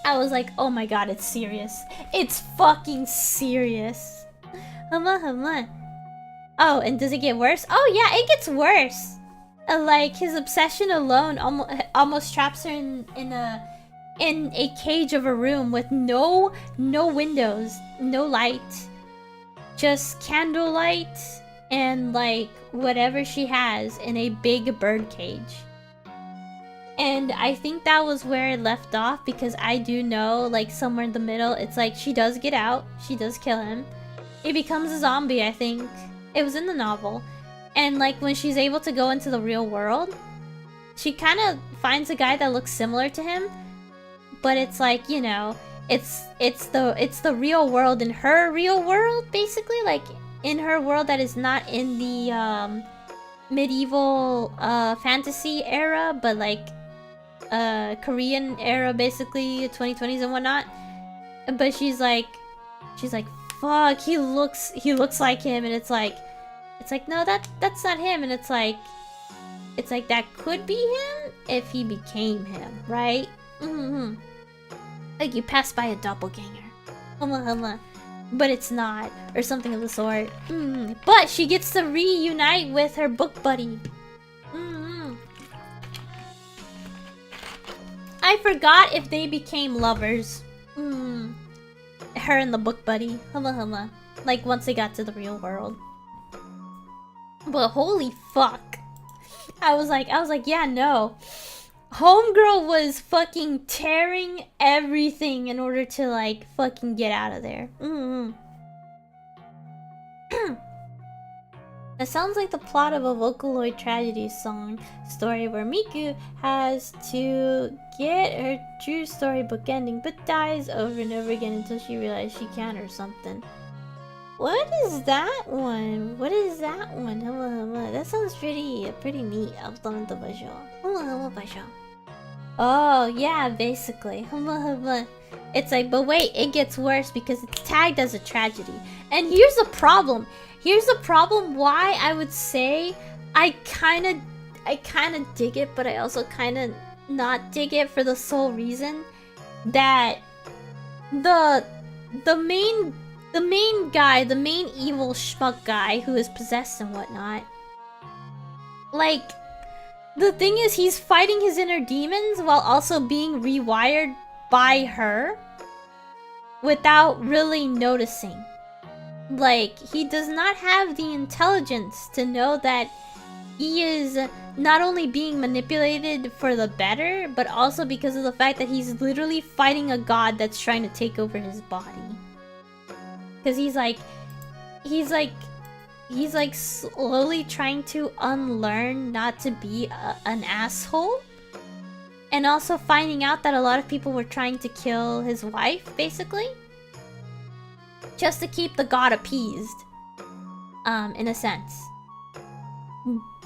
A: I was like, oh my god, it's serious. It's fucking serious. Oh, and does it get worse? Oh yeah, it gets worse. Like his obsession alone almost traps her in a cage of a room with no windows, no light, just candlelight and like whatever she has in a big bird cage. And I think that was where it left off because I do know like somewhere in the middle it's like she does get out, she does kill him. He becomes a zombie, I think. It was in the novel. And like when she's able to go into the real world, she kind of finds a guy that looks similar to him, but it's like, you know, it's the real world in her real world, basically, like in her world that is not in the medieval fantasy era, but like Korean era, basically 2020s and whatnot. But she's like, fuck, he looks like him, and it's like no, that's not him, and it's like that could be him if he became him, right? Like you pass by a doppelganger, but it's not, or something of the sort. But she gets to reunite with her book buddy. I forgot if they became lovers. Her and the book buddy, like once they got to the real world. But holy fuck. I was like, yeah, no. Homegirl was fucking tearing everything in order to like fucking get out of there. It sounds like the plot of a Vocaloid tragedy story where Miku has to get her true storybook ending but dies over and over again until she realizes she can or something. What is that one? What is that one? That sounds pretty neat. Oh yeah, basically. It's like, but wait, it gets worse because it's tagged as a tragedy. And here's the problem. Here's the problem why I would say I kinda dig it, but I also kinda not dig it for the sole reason that the main guy, the main evil schmuck guy who is possessed and whatnot, like, the thing is he's fighting his inner demons while also being rewired by her without really noticing. Like, he does not have the intelligence to know that he is not only being manipulated for the better, but also because of the fact that he's literally fighting a god that's trying to take over his body. Because he's like slowly trying to unlearn not to be an asshole. And also finding out that a lot of people were trying to kill his wife, basically. Just to keep the god appeased. In a sense.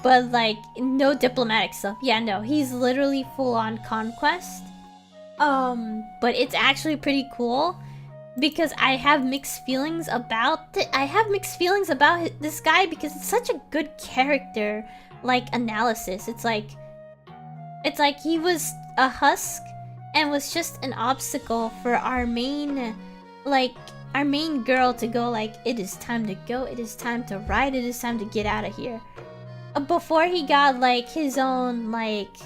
A: But like, no diplomatic stuff. Yeah, no, he's literally full-on conquest. But it's actually pretty cool. Because I have mixed feelings about this guy because it's such a good character, like, analysis. It's like he was a husk and was just an obstacle for our main girl to go like, it is time to go, it is time to ride, it is time to get out of here. Before he got like his own, like,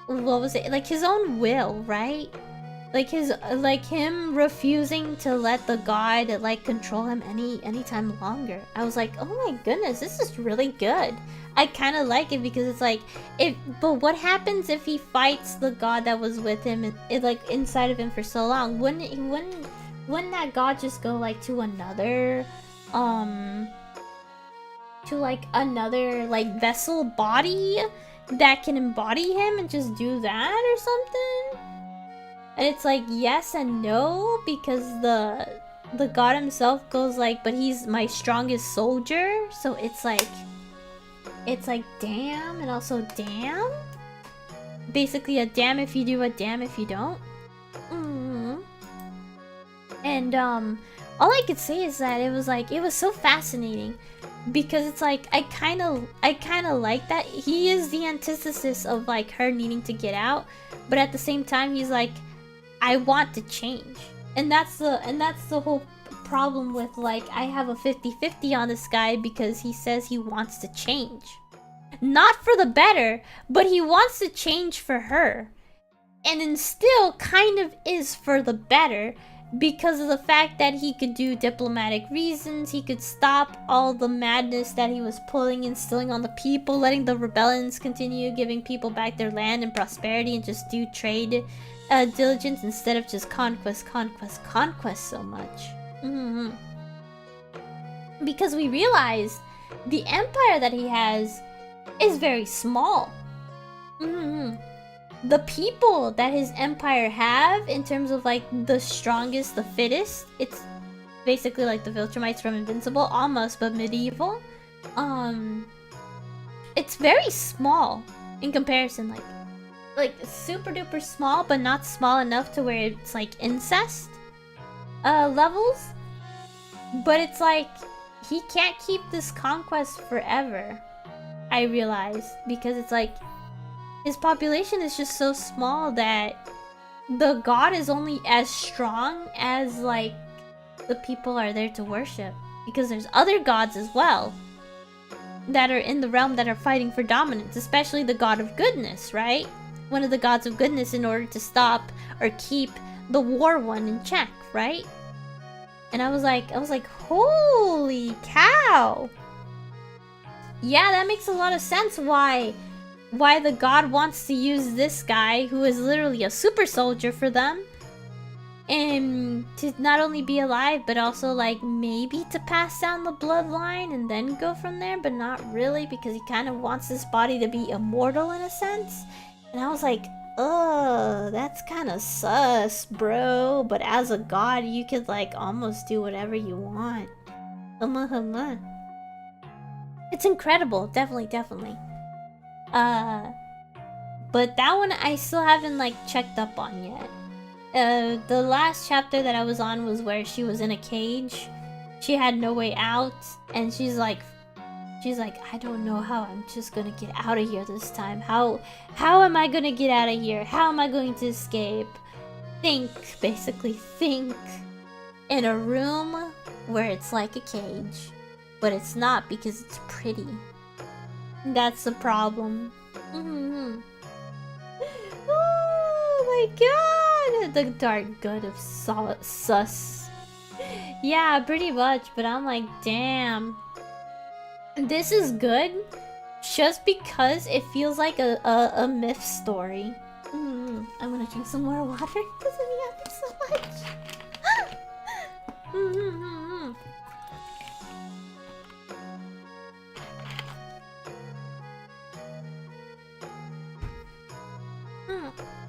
A: what was it? Like his own will, right? Like him refusing to let the god like control him anytime longer. I was like, oh my goodness, this is really good. I kind of like it because it's like, but what happens if he fights the god that was with him, like inside of him for so long? Wouldn't that god just go like to another, like vessel body that can embody him and just do that or something? And it's like yes and no, because the god himself goes like, but he's my strongest soldier, so it's like damn and also damn. Basically a damn if you do, a damn if you don't. And all I could say is that it was so fascinating. Because it's like, I kind of like that. He is the antithesis of like her needing to get out, but at the same time he's like, I want to change. And that's the whole problem with like, I have a 50-50 on this guy because he says he wants to change. Not for the better, but he wants to change for her. And then still kind of is for the better because of the fact that he could do diplomatic reasons, he could stop all the madness that he was instilling on the people, letting the rebellions continue, giving people back their land and prosperity, and just do trade diligence instead of just conquest so much. Because we realize the empire that he has is very small. The people that his empire have, in terms of like the strongest, the fittest, it's basically like the Viltrumites from Invincible, almost, but medieval. It's very small in comparison, like super duper small, but not small enough to where it's like incest levels. But it's like he can't keep this conquest forever, I realize, because it's like his population is just so small that the god is only as strong as like the people are there to worship, because there's other gods as well that are in the realm that are fighting for dominance, especially the god of goodness, right? One of the gods of goodness, in order to stop or keep the war one in check, right? And I was like, holy cow. Yeah, that makes a lot of sense why the god wants to use this guy, who is literally a super soldier for them, and to not only be alive, but also like maybe to pass down the bloodline and then go from there, but not really, because he kind of wants this body to be immortal in a sense. And I was like, ugh, that's kind of sus, bro. But as a god, you could like almost do whatever you want. It's incredible, definitely, definitely. But that one I still haven't like checked up on yet. The last chapter that I was on was where she was in a cage. She had no way out, and she's like, I don't know how I'm just gonna get out of here this time. How am I gonna get out of here? How am I going to escape? Think, basically think. In a room where it's like a cage, but it's not because it's pretty. That's the problem. Oh my god! The dark good of sus. Yeah, pretty much, but I'm like, damn. This is good just because it feels like a myth story. I'm gonna drink some more water because I'm yawning so much.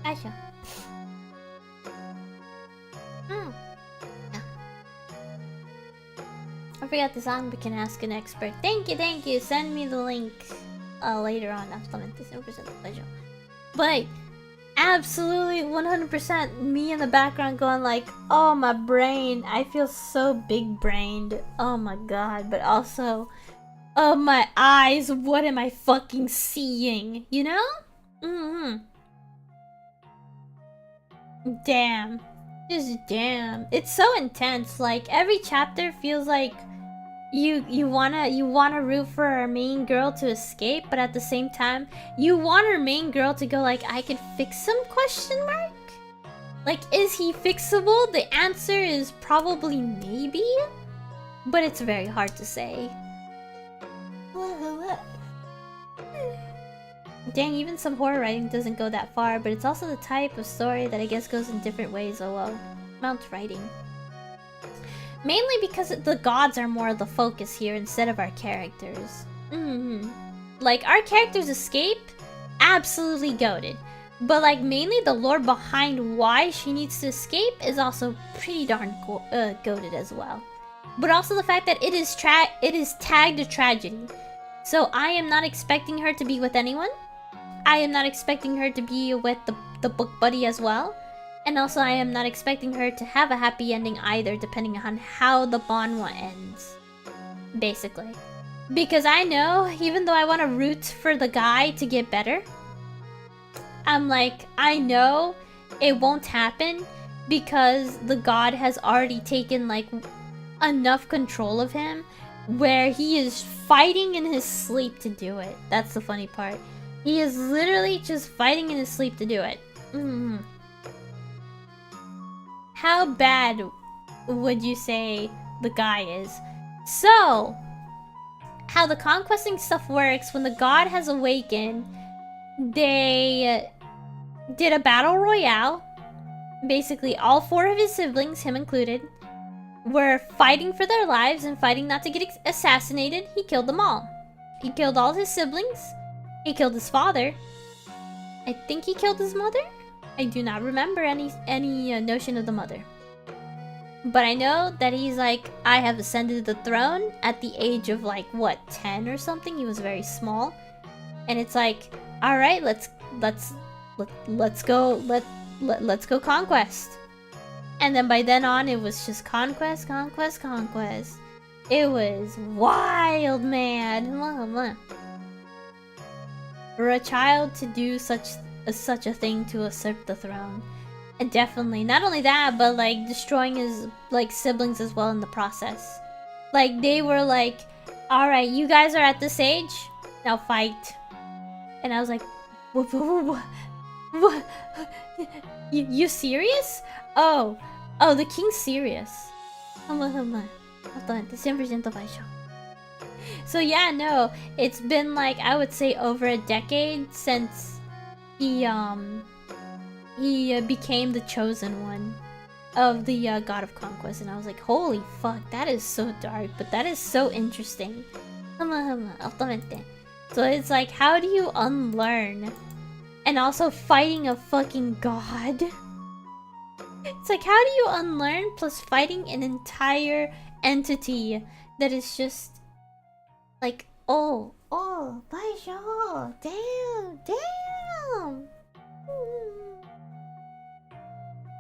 A: Pasho. I forgot the song, but can ask an expert. Thank you. Send me the link later on. But absolutely 100% me in the background going like, oh my brain, I feel so big brained. Oh my god, but also, oh my eyes, what am I fucking seeing? You know? Damn. Just damn. It's so intense. Like every chapter feels like you wanna root for our main girl to escape, but at the same time, you want our main girl to go like, I could fix him, question mark? Like, is he fixable? The answer is probably maybe, but it's very hard to say. Dang, even some horror writing doesn't go that far, but it's also the type of story that I guess goes in different ways. Oh well. Mount writing. Mainly because the gods are more the focus here instead of our characters. Like, our characters' escape, absolutely goated. But like, mainly the lore behind why she needs to escape is also pretty darn goated as well. But also the fact that it is tagged a tragedy. So I am not expecting her to be with anyone. I am not expecting her to be with the book buddy as well. And also I am not expecting her to have a happy ending either, depending on how the bond ends. Basically. Because I know, even though I want to root for the guy to get better, I'm like, I know it won't happen because the god has already taken like enough control of him where he is fighting in his sleep to do it. That's the funny part. He is literally just fighting in his sleep to do it. How bad would you say the guy is? So, how the conquesting stuff works, when the god has awakened, they did a battle royale. Basically, all 4 of his siblings, him included, were fighting for their lives and fighting not to get assassinated. He killed them all. He killed all his siblings. He killed his father. I think he killed his mother? I do not remember any notion of the mother. But I know that he's like, I have ascended the throne at the age of like, what, 10 or something? He was very small. And it's like, all right, let's go conquest. And then by then on, it was just conquest. It was wild, man. For a child to do such a thing to usurp the throne. And definitely, not only that, but like destroying his like siblings as well in the process. Like they were like, alright, you guys are at this age, now fight. And I was like, what? You serious? Oh, the king's serious. So yeah, no, it's been like, I would say over a decade since he became the chosen one of the god of conquest, and I was like, holy fuck, that is so dark, but that is so interesting. So it's like, how do you unlearn? And also fighting a fucking god. It's like, how do you unlearn plus fighting an entire entity that is just like, oh, pasho, damn.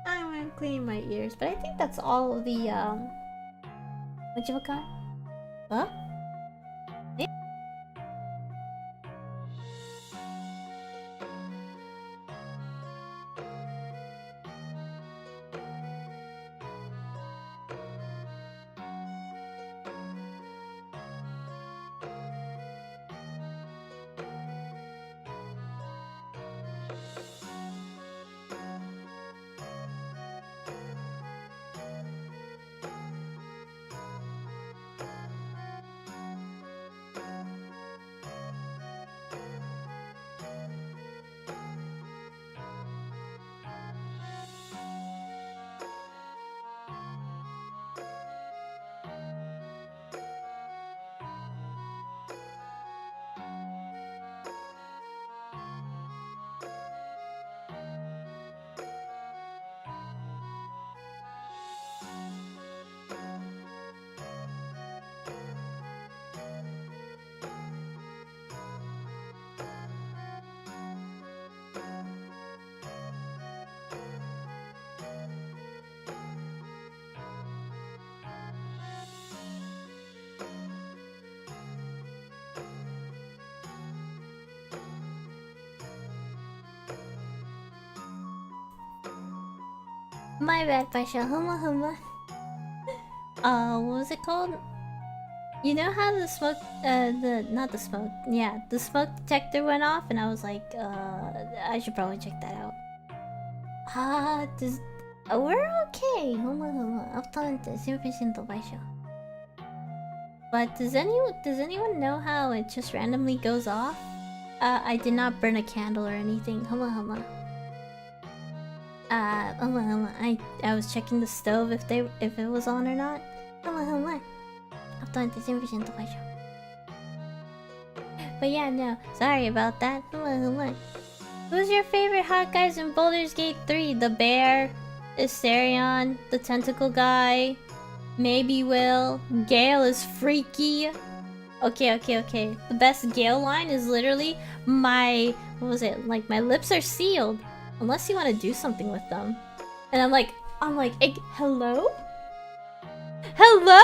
A: I'm cleaning my ears, but I think that's all of the what you call? Huh? My bad, pasho. Huma. What was it called? You know how the smoke, not the smoke, yeah, the smoke detector went off, and I was like, I should probably check that out. We're okay. Huma. After 100% pasho. But does anyone know how it just randomly goes off? I did not burn a candle or anything. Huma. I was checking the stove if it was on or not. After 100% pasho. But yeah, no, sorry about that. Who's your favorite hot guys in Baldur's Gate 3? The bear, Asterion, the tentacle guy, maybe Will. Gale is freaky. Okay. The best Gale line is literally my, what was it? Like, my lips are sealed unless you want to do something with them. And I'm like, hello? Hello?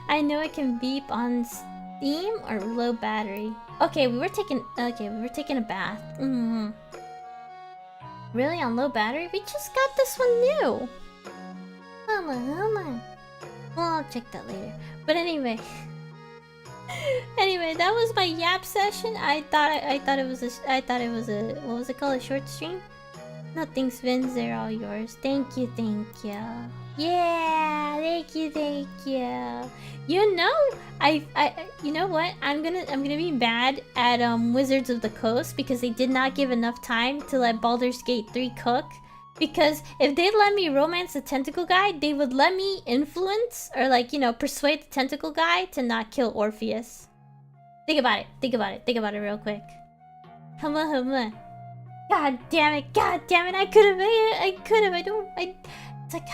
A: I know I can beep on Steam or low battery. Okay, we were taking a bath. Really, on low battery? We just got this one new. Well, I'll check that later. But anyway, that was my yap session. I thought it was a what was it called? A short stream? No, thanks, Vinz. They're all yours. Thank you. Yeah, thank you. You know, you know what? I'm gonna be mad at Wizards of the Coast because they did not give enough time to let Baldur's Gate 3 cook. Because if they let me romance the tentacle guy, they would let me influence or persuade the tentacle guy to not kill Orpheus. Think about it real quick. Huma. God damn it, I could've, it's like,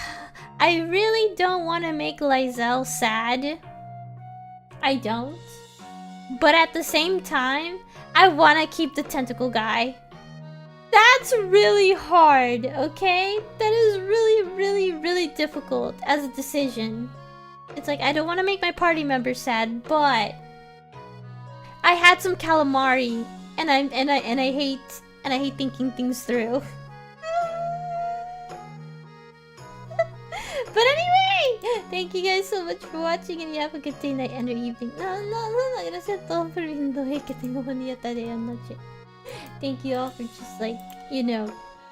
A: I really don't want to make Lysel sad. I don't. But at the same time, I want to keep the tentacle guy. That's really hard, okay? That is really difficult as a decision. It's like, I don't want to make my party members sad, but I had some calamari, and I hate thinking things through. But anyway, thank you guys so much for watching, and you have a good day, night, and or evening. No, gracias a todos por viendo. Que tengo bonita tarde noche. Thank you all for just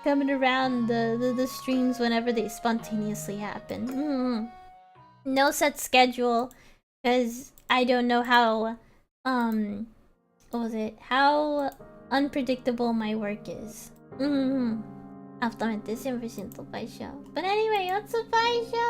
A: coming around the streams whenever they spontaneously happen. No set schedule, because I don't know how how unpredictable my work is. Altamente 100% pasho. But anyway, otsu pasho!